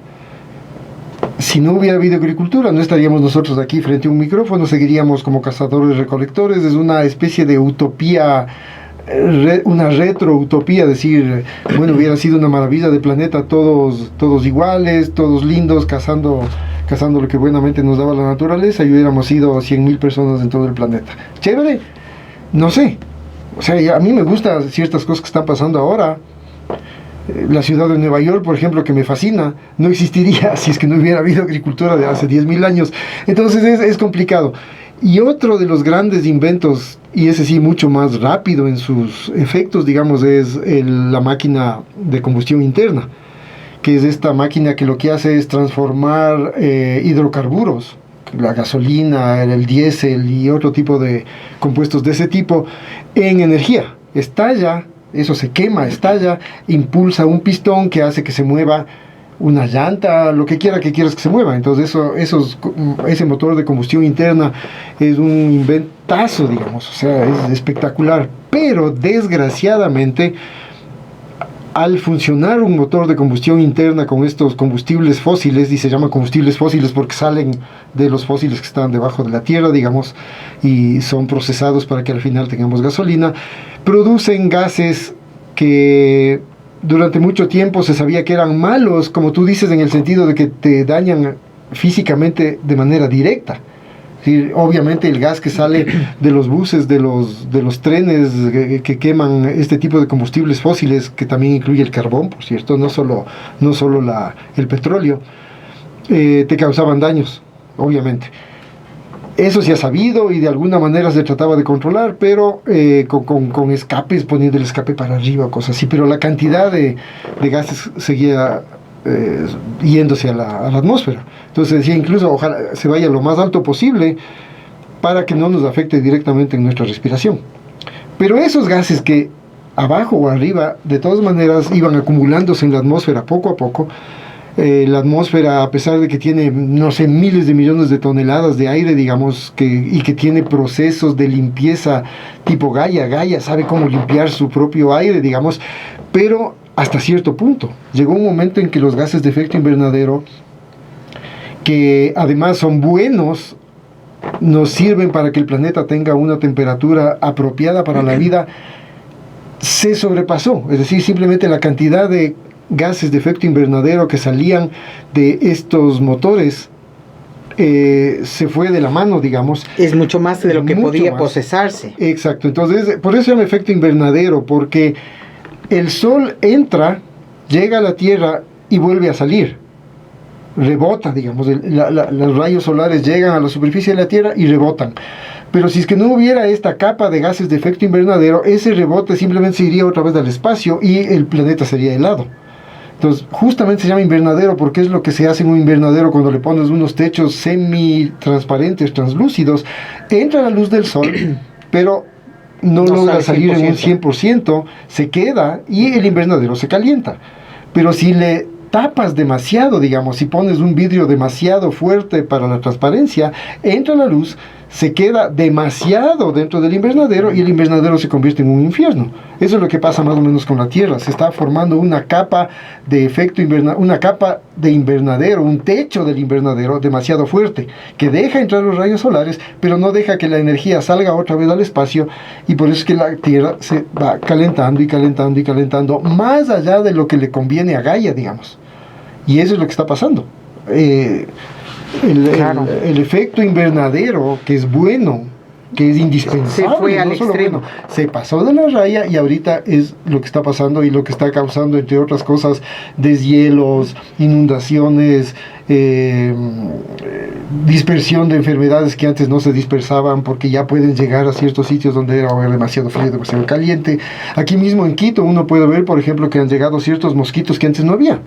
Si no hubiera habido agricultura, no estaríamos nosotros aquí frente a un micrófono, seguiríamos como cazadores recolectores. Es una especie de utopía, una retroutopía, decir, bueno, hubiera sido una maravilla de planeta, todos iguales, todos lindos, cazando lo que buenamente nos daba la naturaleza, y hubiéramos sido 100.000 personas en todo el planeta. Chévere, no sé, o sea, a mí me gustan ciertas cosas que están pasando ahora. La ciudad de Nueva York, por ejemplo, que me fascina, no existiría si es que no hubiera habido agricultura de hace 10.000 años. Entonces es complicado. Y otro de los grandes inventos, y ese sí mucho más rápido en sus efectos, digamos, es la máquina de combustión interna, que es esta máquina que lo que hace es transformar hidrocarburos, la gasolina, el diésel y otro tipo de compuestos de ese tipo, en energía. Estalla, eso se quema, estalla, impulsa un pistón que hace que se mueva una llanta, lo que quieras que se mueva. Entonces ese motor de combustión interna es un inventazo, digamos, o sea, es espectacular. Pero desgraciadamente, al funcionar un motor de combustión interna con estos combustibles fósiles, y se llaman combustibles fósiles porque salen de los fósiles que están debajo de la tierra, digamos, y son procesados para que al final tengamos gasolina, producen gases que durante mucho tiempo se sabía que eran malos, como tú dices, en el sentido de que te dañan físicamente de manera directa. Sí, obviamente el gas que sale de los buses, de los trenes que queman este tipo de combustibles fósiles, que también incluye el carbón, por cierto, no solo el petróleo, te causaban daños, obviamente. Eso se ha sabido y de alguna manera se trataba de controlar, pero con escapes, poniendo el escape para arriba, cosas así, pero la cantidad de gases seguía yéndose a la atmósfera. Entonces decía, incluso ojalá se vaya lo más alto posible para que no nos afecte directamente en nuestra respiración. Pero esos gases que abajo o arriba de todas maneras iban acumulándose en la atmósfera poco a poco, la atmósfera, a pesar de que tiene, no sé, miles de millones de toneladas de aire, digamos, y que tiene procesos de limpieza tipo Gaia sabe cómo limpiar su propio aire, digamos, pero hasta cierto punto. Llegó un momento en que los gases de efecto invernadero, que además son buenos, nos sirven para que el planeta tenga una temperatura apropiada para la vida, se sobrepasó. Es decir, simplemente la cantidad de gases de efecto invernadero que salían de estos motores se fue de la mano, digamos. Es mucho más de lo que podía procesarse. Exacto, entonces por eso se llama efecto invernadero, porque el sol entra, llega a la Tierra y vuelve a salir. Rebota, digamos, los rayos solares llegan a la superficie de la Tierra y rebotan. Pero si es que no hubiera esta capa de gases de efecto invernadero, ese rebote simplemente se iría otra vez al espacio y el planeta sería helado. Entonces, justamente se llama invernadero porque es lo que se hace en un invernadero cuando le pones unos techos semi-transparentes, translúcidos. Entra la luz del sol, pero no logra salir en un 100%, se queda y el invernadero se calienta. Pero si le tapas demasiado, digamos, si pones un vidrio demasiado fuerte para la transparencia, entra la luz, se queda demasiado dentro del invernadero y el invernadero se convierte en un infierno. Eso es lo que pasa más o menos con la Tierra. Se está formando una capa de efecto una capa de invernadero, un techo del invernadero demasiado fuerte, que deja entrar los rayos solares, pero no deja que la energía salga otra vez al espacio, y por eso es que la Tierra se va calentando y calentando y calentando, más allá de lo que le conviene a Gaia, digamos. Y eso es lo que está pasando. El efecto invernadero, que es bueno, que es indispensable, se fue al extremo. Bueno, se pasó de la raya y ahorita es lo que está pasando y lo que está causando, entre otras cosas, deshielos, inundaciones, dispersión de enfermedades que antes no se dispersaban porque ya pueden llegar a ciertos sitios donde era demasiado frío, demasiado caliente. Aquí mismo en Quito uno puede ver, por ejemplo, que han llegado ciertos mosquitos que antes no había.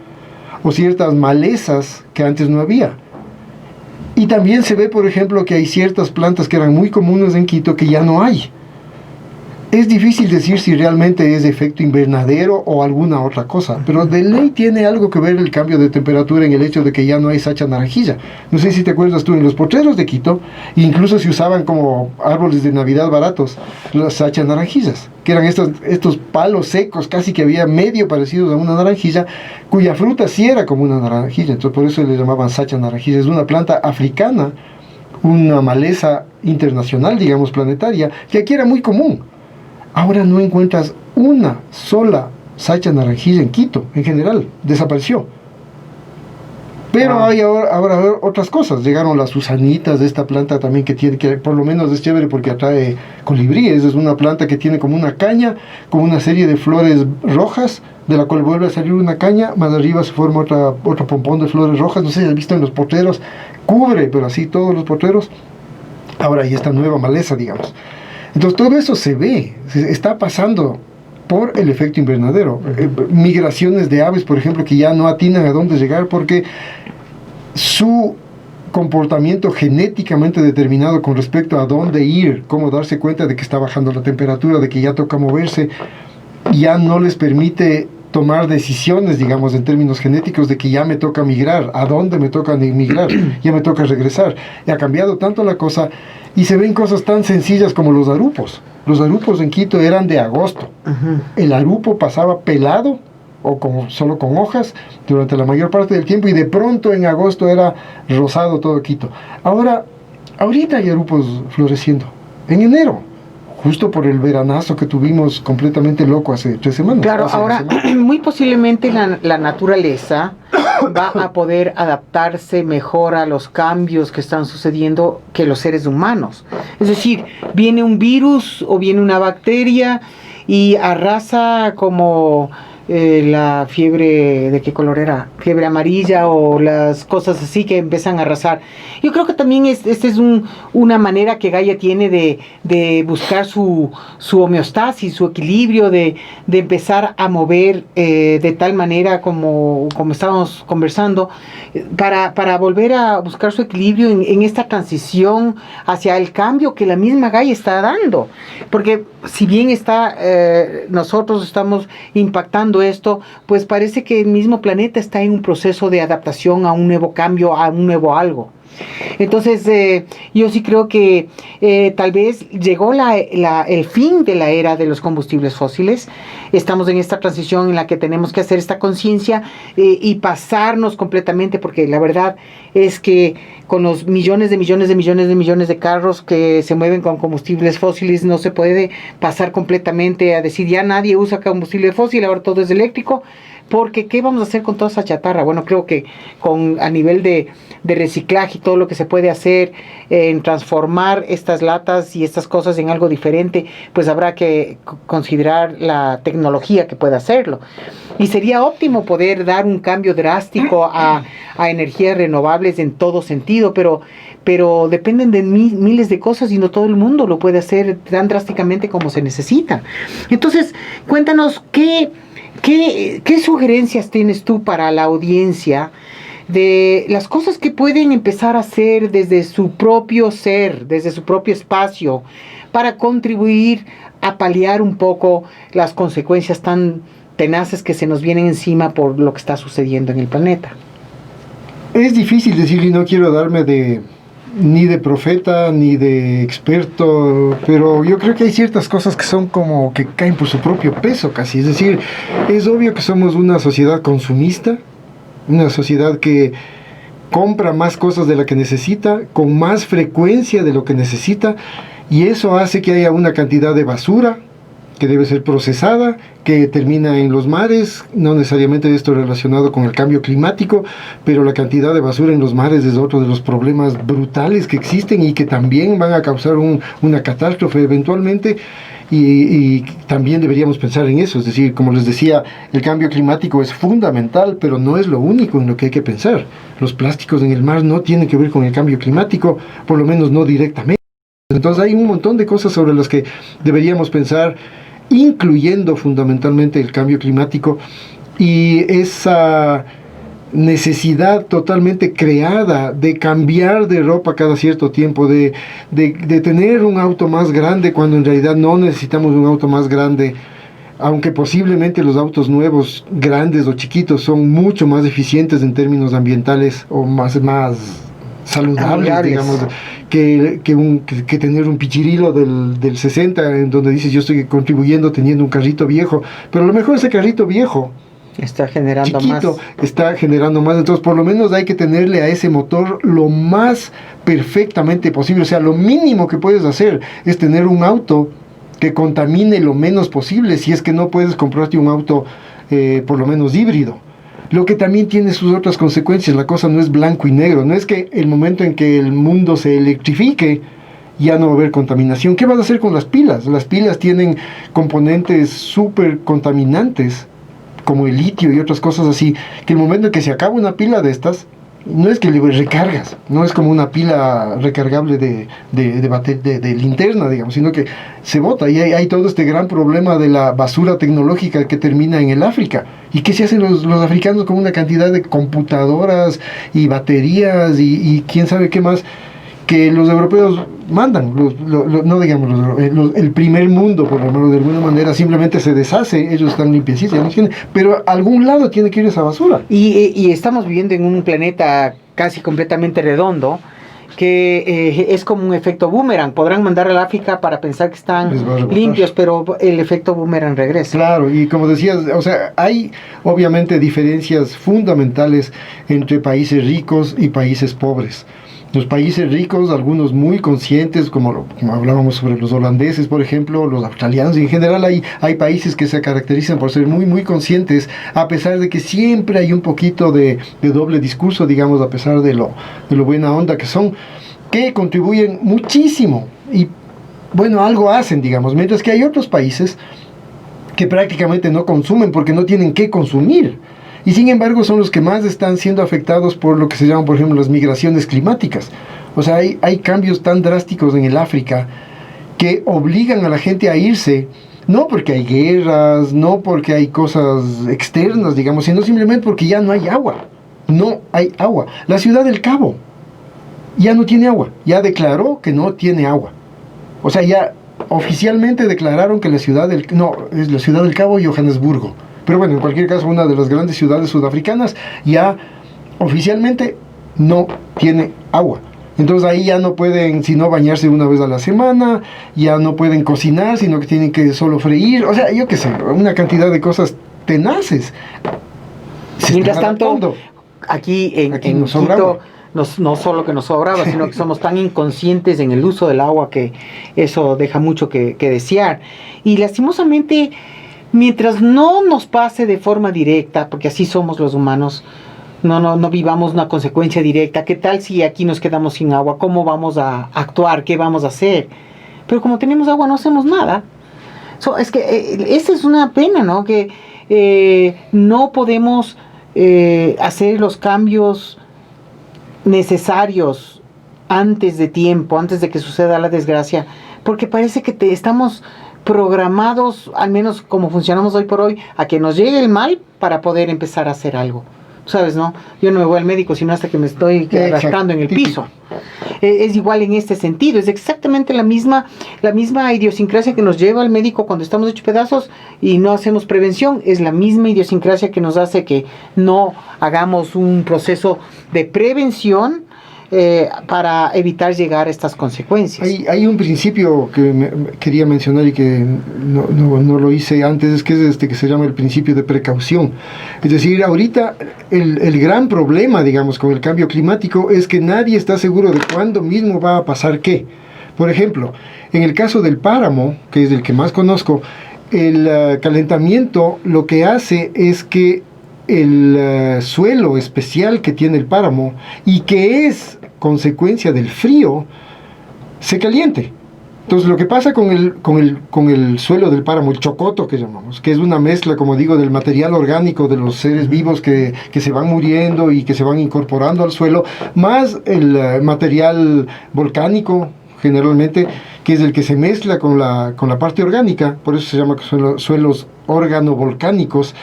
o ciertas malezas que antes no había. Y también se ve, por ejemplo, que hay ciertas plantas que eran muy comunes en Quito que ya no hay. Es difícil decir si realmente es efecto invernadero o alguna otra cosa, pero de ley tiene algo que ver el cambio de temperatura en el hecho de que ya no hay sacha naranjilla. No sé si te acuerdas tú, en los potreros de Quito, incluso se usaban como árboles de Navidad baratos, las sacha naranjillas, que eran estos palos secos, casi que había medio parecidos a una naranjilla, cuya fruta sí era como una naranjilla, entonces por eso le llamaban sacha naranjilla. Es una planta africana, una maleza internacional, digamos, planetaria, que aquí era muy común. Ahora no encuentras una sola sacha naranjilla en Quito, en general, desapareció. Pero hay ahora otras cosas. Llegaron las susanitas de esta planta también que tiene, que por lo menos es chévere porque atrae colibríes. Es una planta que tiene como una caña, con una serie de flores rojas, de la cual vuelve a salir una caña, más arriba se forma otro pompón de flores rojas. No sé si has visto en los potreros, cubre, pero así todos los potreros. Ahora hay esta nueva maleza, digamos. Entonces todo eso se ve, está pasando por el efecto invernadero. Migraciones de aves, por ejemplo, que ya no atinan a dónde llegar porque su comportamiento genéticamente determinado con respecto a dónde ir, cómo darse cuenta de que está bajando la temperatura, de que ya toca moverse, ya no les permite tomar decisiones, digamos, en términos genéticos, de que ya me toca migrar, a dónde me toca migrar, ya me toca regresar. Y ha cambiado tanto la cosa, y se ven cosas tan sencillas como los arupos. Los arupos en Quito eran de agosto. El arupo pasaba pelado, o solo con hojas, durante la mayor parte del tiempo, y de pronto en agosto era rosado todo Quito. Ahorita hay arupos floreciendo, en enero, justo por el veranazo que tuvimos completamente loco hace 3 semanas. Claro, ahora muy posiblemente la naturaleza va a poder adaptarse mejor a los cambios que están sucediendo que los seres humanos. Es decir, viene un virus o viene una bacteria y arrasa como la fiebre, ¿de qué color era? Fiebre amarilla o las cosas así que empiezan a arrasar. Yo creo que también esta es una manera que Gaia tiene de buscar su homeostasis, su equilibrio, de empezar a mover de tal manera como estábamos conversando, para volver a buscar su equilibrio en esta transición hacia el cambio que la misma Gaia está dando. Porque si bien nosotros estamos impactando esto, pues parece que el mismo planeta está en un proceso de adaptación a un nuevo cambio, a un nuevo algo. Entonces yo sí creo que tal vez llegó el fin de la era de los combustibles fósiles. Estamos en esta transición en la que tenemos que hacer esta conciencia y pasarnos completamente, porque la verdad es que con los millones de carros que se mueven con combustibles fósiles no se puede pasar completamente a decir ya nadie usa combustible fósil, ahora todo es eléctrico. Porque ¿qué vamos a hacer con toda esa chatarra? Bueno, creo que a nivel de reciclaje y todo lo que se puede hacer en transformar estas latas y estas cosas en algo diferente, pues habrá que considerar la tecnología que pueda hacerlo. Y sería óptimo poder dar un cambio drástico a energías renovables en todo sentido, pero dependen de miles de cosas y no todo el mundo lo puede hacer tan drásticamente como se necesita. Entonces, cuéntanos ¿Qué sugerencias tienes tú para la audiencia de las cosas que pueden empezar a hacer desde su propio ser, desde su propio espacio, para contribuir a paliar un poco las consecuencias tan tenaces que se nos vienen encima por lo que está sucediendo en el planeta? Es difícil decir, y no quiero darme ni de profeta ni de experto, pero yo creo que hay ciertas cosas que son como que caen por su propio peso casi. Es decir, es obvio que somos una sociedad consumista, una sociedad que compra más cosas de la que necesita, con más frecuencia de lo que necesita, y eso hace que haya una cantidad de basura que debe ser procesada, que termina en los mares. No necesariamente esto relacionado con el cambio climático, pero la cantidad de basura en los mares es otro de los problemas brutales que existen y que también van a causar una catástrofe eventualmente. Y también deberíamos pensar en eso. Es decir, como les decía, el cambio climático es fundamental, pero no es lo único en lo que hay que pensar. Los plásticos en el mar no tienen que ver con el cambio climático, por lo menos no directamente. Entonces hay un montón de cosas sobre las que deberíamos pensar, incluyendo fundamentalmente el cambio climático y esa necesidad totalmente creada de cambiar de ropa cada cierto tiempo, de tener un auto más grande cuando en realidad no necesitamos un auto más grande, aunque posiblemente los autos nuevos, grandes o chiquitos, son mucho más eficientes en términos ambientales o más saludables, digamos, que tener un pichirilo del 60, en donde dices yo estoy contribuyendo teniendo un carrito viejo, pero a lo mejor ese carrito viejo está generando chiquito, más. está generando más. Entonces por lo menos hay que tenerle a ese motor lo más perfectamente posible. O sea, lo mínimo que puedes hacer es tener un auto que contamine lo menos posible, si es que no puedes comprarte un auto por lo menos híbrido. Lo que también tiene sus otras consecuencias. La cosa no es blanco y negro. No es que el momento en que el mundo se electrifique ya no va a haber contaminación. ¿Qué vas a hacer con las pilas? Las pilas tienen componentes súper contaminantes, como el litio y otras cosas así, que el momento en que se acaba una pila de estas, no es que le recargas, no es como una pila recargable de linterna, digamos, sino que se bota y hay todo este gran problema de la basura tecnológica que termina en el África. ¿Y qué se hacen los africanos con una cantidad de computadoras y baterías y quién sabe qué más que los europeos mandan? No digamos el primer mundo, por lo menos de alguna manera, simplemente se deshace, ellos están limpiecitos, ya no tienen, pero a algún lado tiene que ir esa basura. Y estamos viviendo en un planeta casi completamente redondo, que es como un efecto boomerang. Podrán mandar al África para pensar que están limpios, pero el efecto boomerang regresa. Claro, y como decías, o sea, hay obviamente diferencias fundamentales entre países ricos y países pobres. Los países ricos, algunos muy conscientes, como hablábamos sobre los holandeses, por ejemplo, los australianos, y en general hay países que se caracterizan por ser muy, muy conscientes, a pesar de que siempre hay un poquito de doble discurso, digamos, a pesar de lo buena onda que son, que contribuyen muchísimo y, bueno, algo hacen, digamos, mientras que hay otros países que prácticamente no consumen porque no tienen qué consumir. Y sin embargo son los que más están siendo afectados por lo que se llaman, por ejemplo, las migraciones climáticas. O sea, hay cambios tan drásticos en el África que obligan a la gente a irse, no porque hay guerras, no porque hay cosas externas, digamos, sino simplemente porque ya no hay agua. No hay agua. La ciudad del Cabo ya no tiene agua. Ya declaró que no tiene agua. O sea, ya oficialmente declararon que es la ciudad del Cabo y Johannesburgo. Pero bueno, en cualquier caso, una de las grandes ciudades sudafricanas ya oficialmente no tiene agua. Entonces ahí ya no pueden sino bañarse una vez a la semana, ya no pueden cocinar, sino que tienen que solo freír. O sea, yo qué sé, una cantidad de cosas tenaces. Mientras tanto, aquí en Quito, no solo que nos sobraba, sino que somos tan inconscientes en el uso del agua que eso deja mucho que desear. Y lastimosamente, mientras no nos pase de forma directa, porque así somos los humanos, no vivamos una consecuencia directa. ¿Qué tal si aquí nos quedamos sin agua? ¿Cómo vamos a actuar? ¿Qué vamos a hacer? Pero como tenemos agua no hacemos nada. Es que esa es una pena, ¿no? Que no podemos hacer los cambios necesarios antes de tiempo, antes de que suceda la desgracia, porque parece que estamos programados, al menos como funcionamos hoy por hoy, a que nos llegue el mal para poder empezar a hacer algo. ¿Sabes, no? Yo no me voy al médico sino hasta que me estoy arrastrando en el piso. Es igual en este sentido, es exactamente la misma idiosincrasia que nos lleva al médico cuando estamos hechos pedazos y no hacemos prevención. Es la misma idiosincrasia que nos hace que no hagamos un proceso de prevención para evitar llegar a estas consecuencias. Hay un principio que quería mencionar y que no lo hice antes, es que es que se llama el principio de precaución. Es decir, ahorita el gran problema, digamos, con el cambio climático es que nadie está seguro de cuándo mismo va a pasar qué. Por ejemplo, en el caso del páramo, que es el que más conozco, el calentamiento lo que hace es que el suelo especial que tiene el páramo y que es consecuencia del frío se caliente. Entonces lo que pasa con el suelo del páramo, el chocoto que llamamos, que es una mezcla, como digo, del material orgánico de los seres vivos que se van muriendo y que se van incorporando al suelo, más el material volcánico generalmente, que es el que se mezcla con la parte orgánica, por eso se llama suelos organovolcánicos.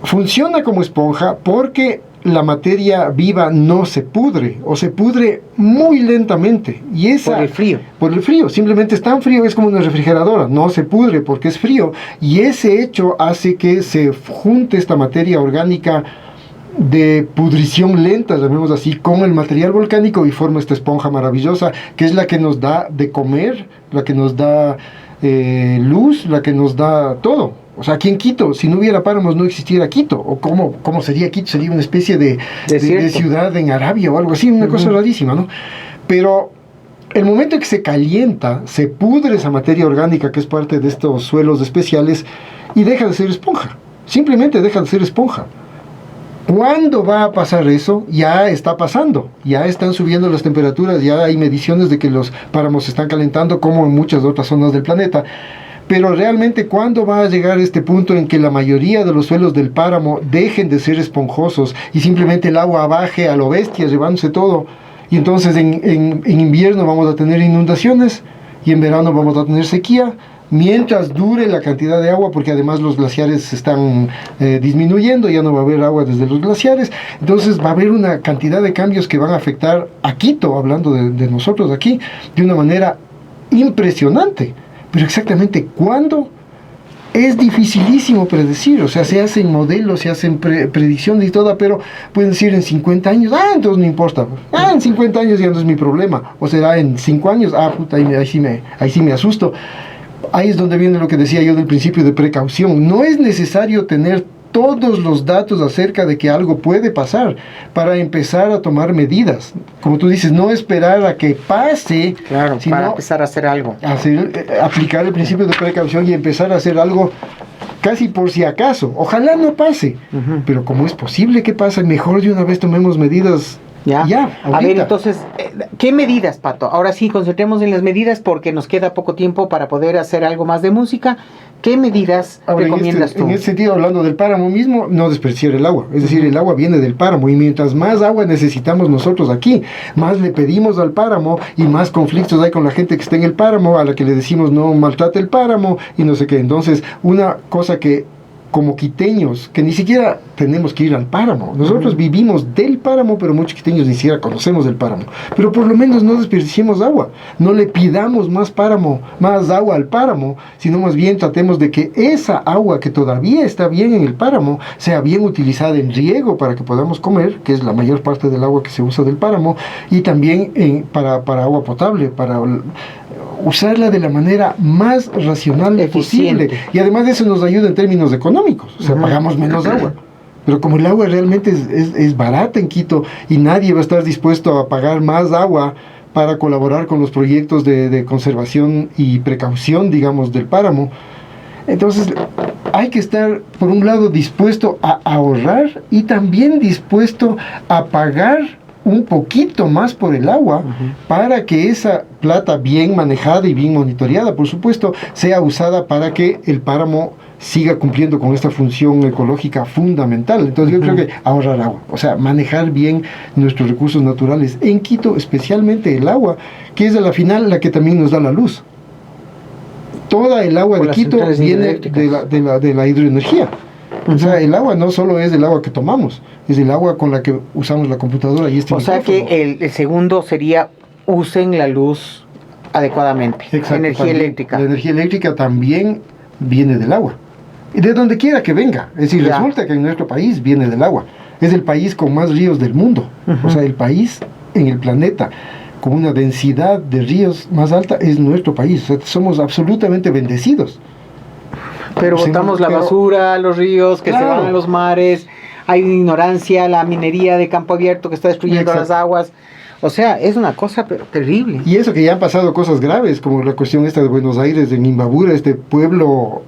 Funciona como esponja porque la materia viva no se pudre, o se pudre muy lentamente. Y esa, por el frío. Por el frío, simplemente es tan frío, es como una refrigeradora, no se pudre porque es frío. Y ese hecho hace que se junte esta materia orgánica de pudrición lenta, llamemos así, con el material volcánico y forma esta esponja maravillosa, que es la que nos da de comer, la que nos da luz, la que nos da todo. O sea, aquí en Quito, si no hubiera páramos, no existiera Quito. ¿O cómo sería Quito? Sería una especie de ciudad en Arabia o algo así, una cosa rarísima, ¿no? Pero el momento en que se calienta, se pudre esa materia orgánica que es parte de estos suelos especiales y deja de ser esponja. Simplemente deja de ser esponja. ¿Cuándo va a pasar eso? Ya está pasando, ya están subiendo las temperaturas, ya hay mediciones de que los páramos se están calentando como en muchas otras zonas del planeta. Pero realmente, ¿cuándo va a llegar este punto en que la mayoría de los suelos del páramo dejen de ser esponjosos y simplemente el agua baje a lo bestia, llevándose todo? Y entonces en invierno vamos a tener inundaciones y en verano vamos a tener sequía, mientras dure la cantidad de agua, porque además los glaciares se están disminuyendo, ya no va a haber agua desde los glaciares. Entonces va a haber una cantidad de cambios que van a afectar a Quito, hablando de nosotros aquí, de una manera impresionante. Pero exactamente cuándo es dificilísimo predecir. O sea, se hacen modelos, se hacen predicciones y todo, pero pueden decir en 50 años, entonces no importa. En 50 años ya no es mi problema. O será en 5 años, puta, ahí sí me asusto. Ahí es donde viene lo que decía yo del principio de precaución. No es necesario tener todos los datos acerca de que algo puede pasar para empezar a tomar medidas. Como tú dices, no esperar a que pase, claro, sino para empezar a hacer algo. Aplicar el principio de precaución y empezar a hacer algo casi por si acaso. Ojalá no pase, pero como es posible que pase, mejor de una vez tomemos medidas. Ya, a ver, entonces, ¿qué medidas, Pato? Ahora sí, concentremos en las medidas porque nos queda poco tiempo para poder hacer algo más de música. ¿Qué medidas recomiendas tú? En este sentido, hablando del páramo mismo, no desperdiciar el agua. Es decir, el agua viene del páramo y mientras más agua necesitamos nosotros aquí, más le pedimos al páramo y más conflictos hay con la gente que está en el páramo, a la que le decimos no maltrate el páramo y no sé qué. Entonces, una cosa que como quiteños, que ni siquiera tenemos que ir al páramo. Nosotros vivimos del páramo, pero muchos quiteños ni siquiera conocemos del páramo. Pero por lo menos no desperdiciemos agua. No le pidamos más agua al páramo, sino más bien tratemos de que esa agua que todavía está bien en el páramo sea bien utilizada en riego para que podamos comer, que es la mayor parte del agua que se usa del páramo, y también para agua potable, para usarla de la manera más racional posible. Y además eso nos ayuda en términos económicos. O sea, pagamos menos agua. Pero como el agua realmente es barata en Quito y nadie va a estar dispuesto a pagar más agua para colaborar con los proyectos de conservación y precaución, digamos, del páramo, entonces hay que estar, por un lado, dispuesto a ahorrar y también dispuesto a pagar un poquito más por el agua para que esa plata bien manejada y bien monitoreada, por supuesto, sea usada para que el páramo siga cumpliendo con esta función ecológica fundamental. Entonces yo creo que ahorrar agua, o sea, manejar bien nuestros recursos naturales. En Quito, especialmente el agua, que es a la final la que también nos da la luz. Toda el agua de Quito viene de la hidroenergía. O sea, el agua no solo es el agua que tomamos, es el agua con la que usamos la computadora y este micrófono. O sea que el segundo sería usen la luz adecuadamente. Energía eléctrica. La energía eléctrica también viene del agua. Y de donde quiera que venga. Es decir, resulta que en nuestro país viene del agua. Es el país con más ríos del mundo. O sea, el país en el planeta con una densidad de ríos más alta es nuestro país. O sea, somos absolutamente bendecidos. Pero botamos la basura a los ríos, que se van a los mares, hay ignorancia, la minería de campo abierto que está destruyendo las aguas. O sea, es una cosa pero terrible. Y eso que ya han pasado cosas graves, como la cuestión esta de Buenos Aires, de Nimbabura, este pueblo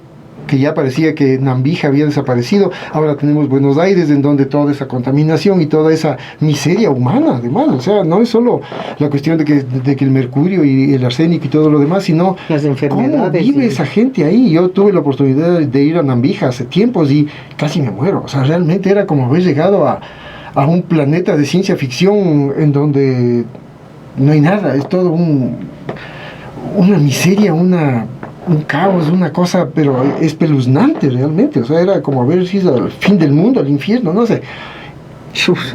que ya parecía que Nambija había desaparecido. Ahora tenemos Buenos Aires, en donde toda esa contaminación y toda esa miseria humana, además. O sea, no es solo la cuestión de que el mercurio y el arsénico y todo lo demás, sino las enfermedades. ¿Cómo vive esa gente ahí? Yo tuve la oportunidad de ir a Nambija hace tiempos y casi me muero. O sea, realmente era como haber llegado a un planeta de ciencia ficción en donde no hay nada. Es todo una miseria, un caos, una cosa, pero espeluznante realmente. O sea, era como haber sido al fin del mundo, al infierno, no sé.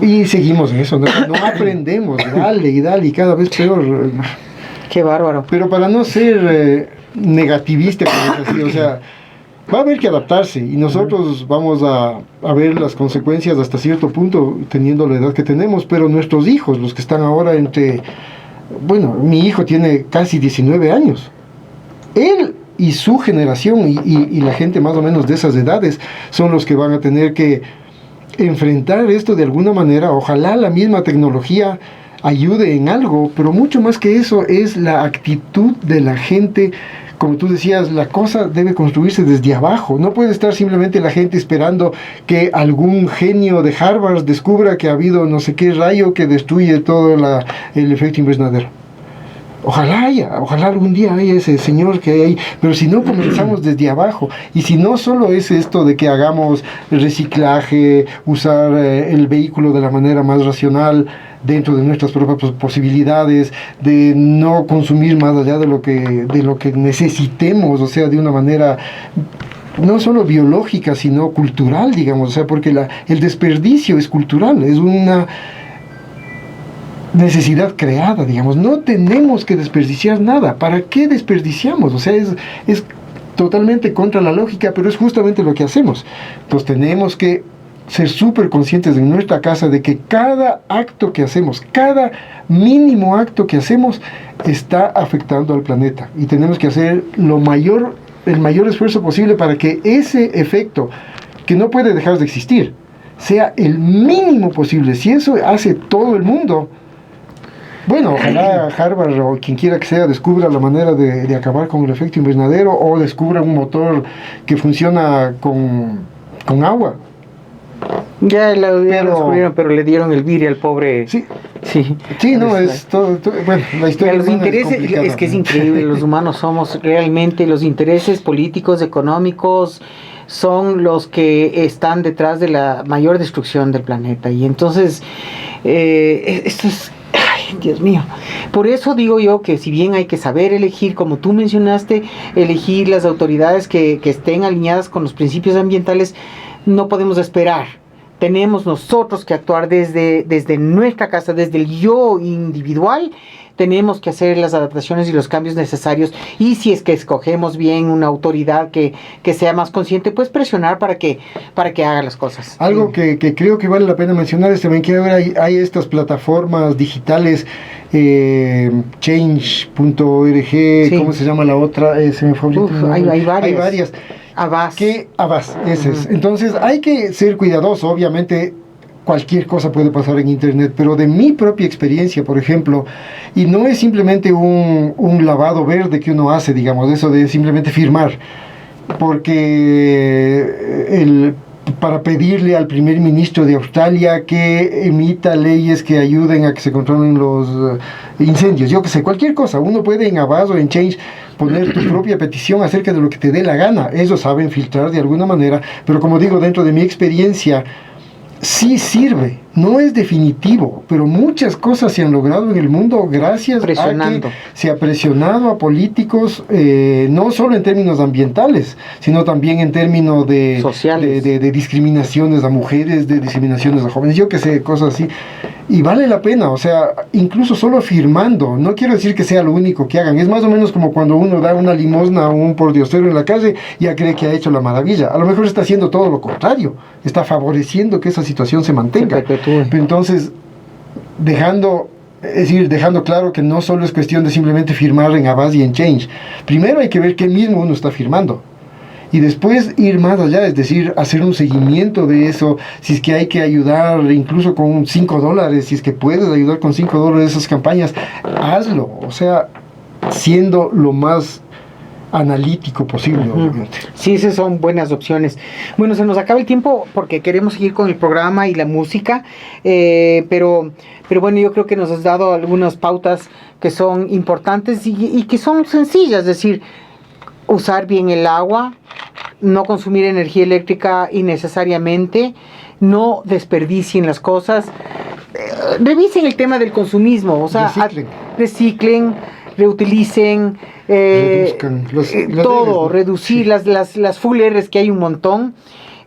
Y seguimos en eso, no aprendemos, dale y cada vez peor. Qué bárbaro. Pero para no ser negativista, como es así, o sea, va a haber que adaptarse y nosotros vamos a ver las consecuencias hasta cierto punto, teniendo la edad que tenemos, pero nuestros hijos, los que están ahora bueno, mi hijo tiene casi 19 años. Él y su generación y la gente más o menos de esas edades son los que van a tener que enfrentar esto de alguna manera. Ojalá la misma tecnología ayude en algo, pero mucho más que eso es la actitud de la gente. Como tú decías, la cosa debe construirse desde abajo. No puede estar simplemente la gente esperando que algún genio de Harvard descubra que ha habido no sé qué rayo que destruye todo el efecto invernadero. Ojalá algún día haya ese señor que hay ahí, pero si no comenzamos desde abajo, y si no solo es esto de que hagamos reciclaje, usar el vehículo de la manera más racional, dentro de nuestras propias posibilidades, de no consumir más allá de lo que necesitemos, o sea, de una manera no solo biológica, sino cultural, digamos, o sea, porque el desperdicio es cultural, es una necesidad creada, digamos. No tenemos que desperdiciar nada. ¿Para qué desperdiciamos? O sea, es totalmente contra la lógica, pero es justamente lo que hacemos. Entonces tenemos que ser súper conscientes en nuestra casa de que cada acto que hacemos, cada mínimo acto que hacemos, está afectando al planeta. Y tenemos que hacer el mayor esfuerzo posible para que ese efecto, que no puede dejar de existir, sea el mínimo posible. Si eso hace todo el mundo, bueno, ojalá Harvard o quien quiera que sea descubra la manera de acabar con el efecto invernadero, o descubra un motor que funciona con agua. Ya lo descubrieron, pero le dieron el viri al pobre. Sí, no, es todo, bueno, la historia los intereses, es que es increíble, los humanos somos realmente, los intereses políticos, económicos, son los que están detrás de la mayor destrucción del planeta. Y entonces, esto es... Dios mío. Por eso digo yo que si bien hay que saber elegir, como tú mencionaste, elegir las autoridades que estén alineadas con los principios ambientales, no podemos esperar. Tenemos nosotros que actuar desde nuestra casa, desde el yo individual. Tenemos que hacer las adaptaciones y los cambios necesarios, y si es que escogemos bien una autoridad que sea más consciente, pues presionar para que haga las cosas. Algo que creo que vale la pena mencionar es también que ahora hay estas plataformas digitales, change.org, sí. ¿Cómo se llama la otra? Se me fue hay varias. Hay varias. Avaz. Avaz, ese es. Entonces hay que ser cuidadoso, obviamente. Cualquier cosa puede pasar en internet, pero de mi propia experiencia, por ejemplo, y no es simplemente un lavado verde que uno hace, digamos, eso de simplemente firmar, porque para pedirle al primer ministro de Australia que emita leyes que ayuden a que se controlen los incendios, yo que sé, cualquier cosa, uno puede en Avaz o en Change poner tu propia petición acerca de lo que te dé la gana. Ellos saben filtrar de alguna manera, pero como digo, dentro de mi experiencia, sí sirve, no es definitivo, pero muchas cosas se han logrado en el mundo gracias a que se ha presionado a políticos, no solo en términos ambientales, sino también en términos sociales, de discriminaciones a mujeres, de discriminaciones a jóvenes, yo que sé, cosas así. Y vale la pena, o sea, incluso solo firmando, no quiero decir que sea lo único que hagan, es más o menos como cuando uno da una limosna a un pordiosero en la calle, ya cree que ha hecho la maravilla. A lo mejor está haciendo todo lo contrario, está favoreciendo que esa situación se mantenga. Pero entonces, dejando claro que no solo es cuestión de simplemente firmar en Avaz y en Change. Primero hay que ver qué mismo uno está firmando. Y después ir más allá, es decir, hacer un seguimiento de eso, si es que hay que ayudar incluso con $5, si es que puedes ayudar con $5 esas campañas, hazlo, o sea, siendo lo más analítico posible, obviamente. Sí, esas son buenas opciones. Bueno, se nos acaba el tiempo porque queremos seguir con el programa y la música, pero bueno, yo creo que nos has dado algunas pautas que son importantes y que son sencillas, es decir, usar bien el agua, no consumir energía eléctrica innecesariamente, no desperdicien las cosas, revisen el tema del consumismo, o sea, reciclen, reutilicen, todo, reducir las full R's, que hay un montón,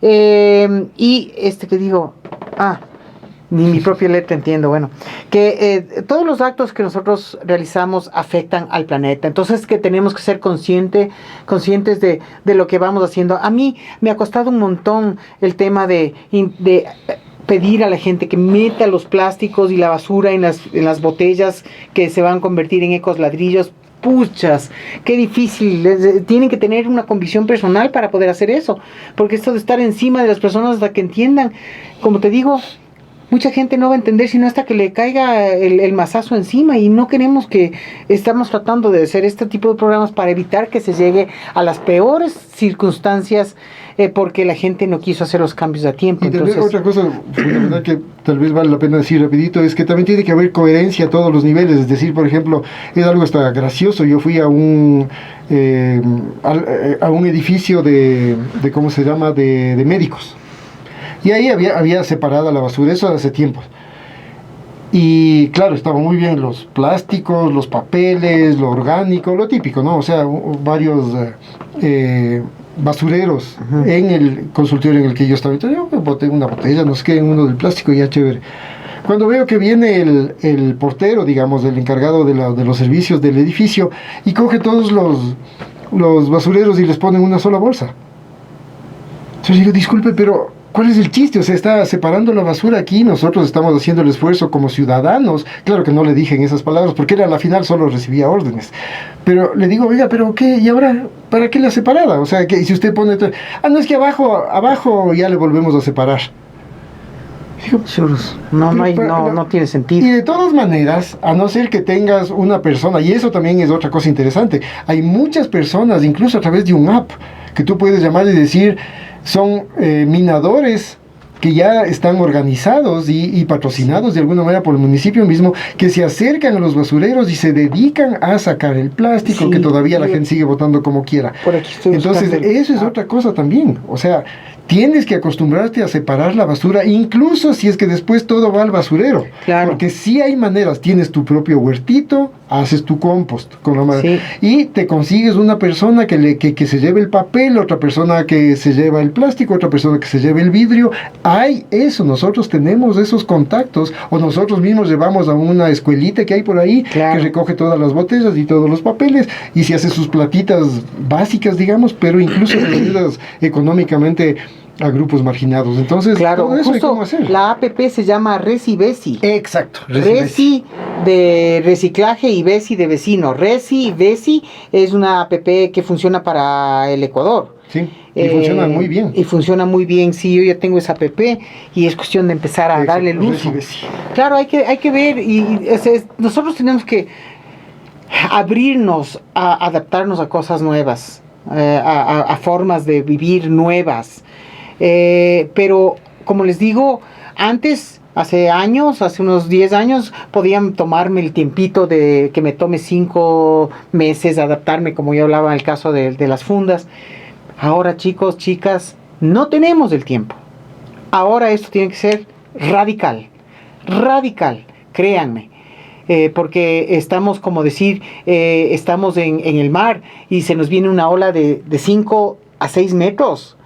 y Ni mi propia letra entiendo. Bueno, que todos los actos que nosotros realizamos afectan al planeta. Entonces que tenemos que ser conscientes de lo que vamos haciendo. A mí me ha costado un montón el tema de pedir a la gente que meta los plásticos y la basura en las botellas que se van a convertir en ecos ladrillos. Puchas, qué difícil. Tienen que tener una convicción personal para poder hacer eso, porque esto de estar encima de las personas hasta que entiendan, como te digo, mucha gente no va a entender sino hasta que le caiga el mazazo encima, y no queremos que estamos tratando de hacer este tipo de programas para evitar que se llegue a las peores circunstancias, porque la gente no quiso hacer los cambios a tiempo. Y tal vez Entonces, otra cosa fundamental que tal vez vale la pena decir rapidito es que también tiene que haber coherencia a todos los niveles. Es decir, por ejemplo, es algo hasta gracioso. Yo fui a un edificio de ¿cómo se llama? De médicos. Y ahí había separada la basura, eso hace tiempo. Y claro, estaban muy bien los plásticos, los papeles, lo orgánico, lo típico, ¿no? O sea, varios basureros en el consultorio en el que yo estaba. Entonces yo boté una botella, no sé qué, en uno del plástico, y ya chévere. Cuando veo que viene el portero, digamos, el encargado de los servicios del edificio, y coge todos los basureros y les pone en una sola bolsa. Entonces digo, disculpe, pero ¿cuál es el chiste? O sea, está separando la basura aquí, nosotros estamos haciendo el esfuerzo como ciudadanos. Claro que no le dije en esas palabras, porque él a la final solo recibía órdenes. Pero le digo, oiga, ¿pero qué? ¿Y ahora para qué la separada? O sea, que si usted pone... no, es que abajo ya le volvemos a separar. Digo, no tiene sentido. Y de todas maneras, a no ser que tengas una persona, y eso también es otra cosa interesante, hay muchas personas, incluso a través de un app, que tú puedes llamar y decir... Son minadores que ya están organizados y patrocinados de alguna manera por el municipio mismo, que se acercan a los basureros y se dedican a sacar el plástico, que todavía la gente sigue botando como quiera. Entonces, eso es otra cosa también. O sea, tienes que acostumbrarte a separar la basura, incluso si es que después todo va al basurero. Claro. Porque sí hay maneras, tienes tu propio huertito, haces tu compost con la madera, y te consigues una persona que se lleve el papel, otra persona que se lleva el plástico, otra persona que se lleve el vidrio. Hay eso, nosotros tenemos esos contactos, o nosotros mismos llevamos a una escuelita que hay por ahí, que recoge todas las botellas y todos los papeles, y se hace sus platitas básicas, digamos, pero incluso te ayudas económicamente a grupos marginados. Entonces, claro, todo eso hay cómo hacer. La APP se llama Resi Besi. Exacto. Resi de reciclaje y Besi de vecino. Resi Besi es una APP que funciona para el Ecuador. Sí, y funciona muy bien. Y funciona muy bien, sí, yo ya tengo esa app y es cuestión de empezar a darle el uso. Claro, hay que ver, nosotros tenemos que abrirnos a adaptarnos a cosas nuevas, a formas de vivir nuevas. Pero, como les digo, antes... Hace unos 10 años, podían tomarme el tiempito de que me tome 5 meses adaptarme, como yo hablaba en el caso de las fundas. Ahora, chicos, chicas, no tenemos el tiempo. Ahora esto tiene que ser radical, créanme. Porque estamos, como decir, estamos en el mar y se nos viene una ola de 5 a 6 metros.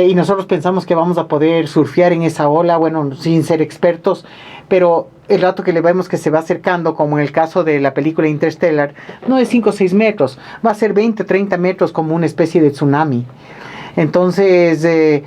Y nosotros pensamos que vamos a poder surfear en esa ola, bueno, sin ser expertos, pero el rato que le vemos que se va acercando, como en el caso de la película Interstellar, no es 5 o 6 metros, va a ser 20 o 30 metros, como una especie de tsunami. Entonces,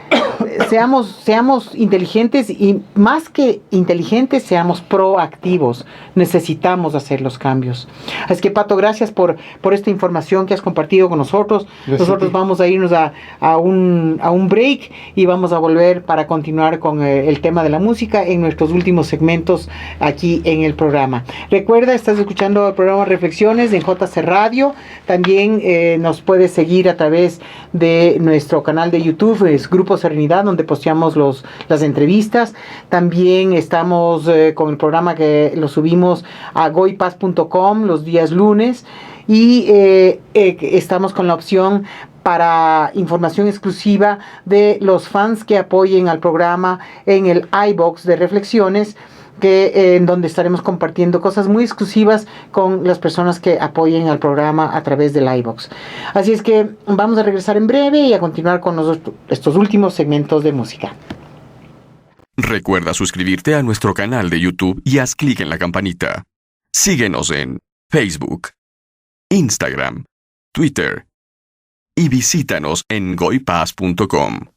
seamos inteligentes, y más que inteligentes, seamos proactivos. Necesitamos hacer los cambios. Así que, Pato, gracias por esta información que has compartido con nosotros. Gracias. Nosotros vamos a irnos a un break y vamos a volver para continuar con el tema de la música en nuestros últimos segmentos aquí en el programa. Recuerda, estás escuchando el programa Reflexiones en JC Radio. También nos puedes seguir a través de nuestro canal de YouTube, es Grupo Serenidad, donde posteamos las entrevistas. También estamos con el programa que lo subimos a goypaz.com los días lunes, y estamos con la opción para información exclusiva de los fans que apoyen al programa en el iBox de Reflexiones, en donde estaremos compartiendo cosas muy exclusivas con las personas que apoyen al programa a través del iVoox. Así es que vamos a regresar en breve y a continuar con estos últimos segmentos de música. Recuerda suscribirte a nuestro canal de YouTube y haz clic en la campanita. Síguenos en Facebook, Instagram, Twitter y visítanos en goipaz.com.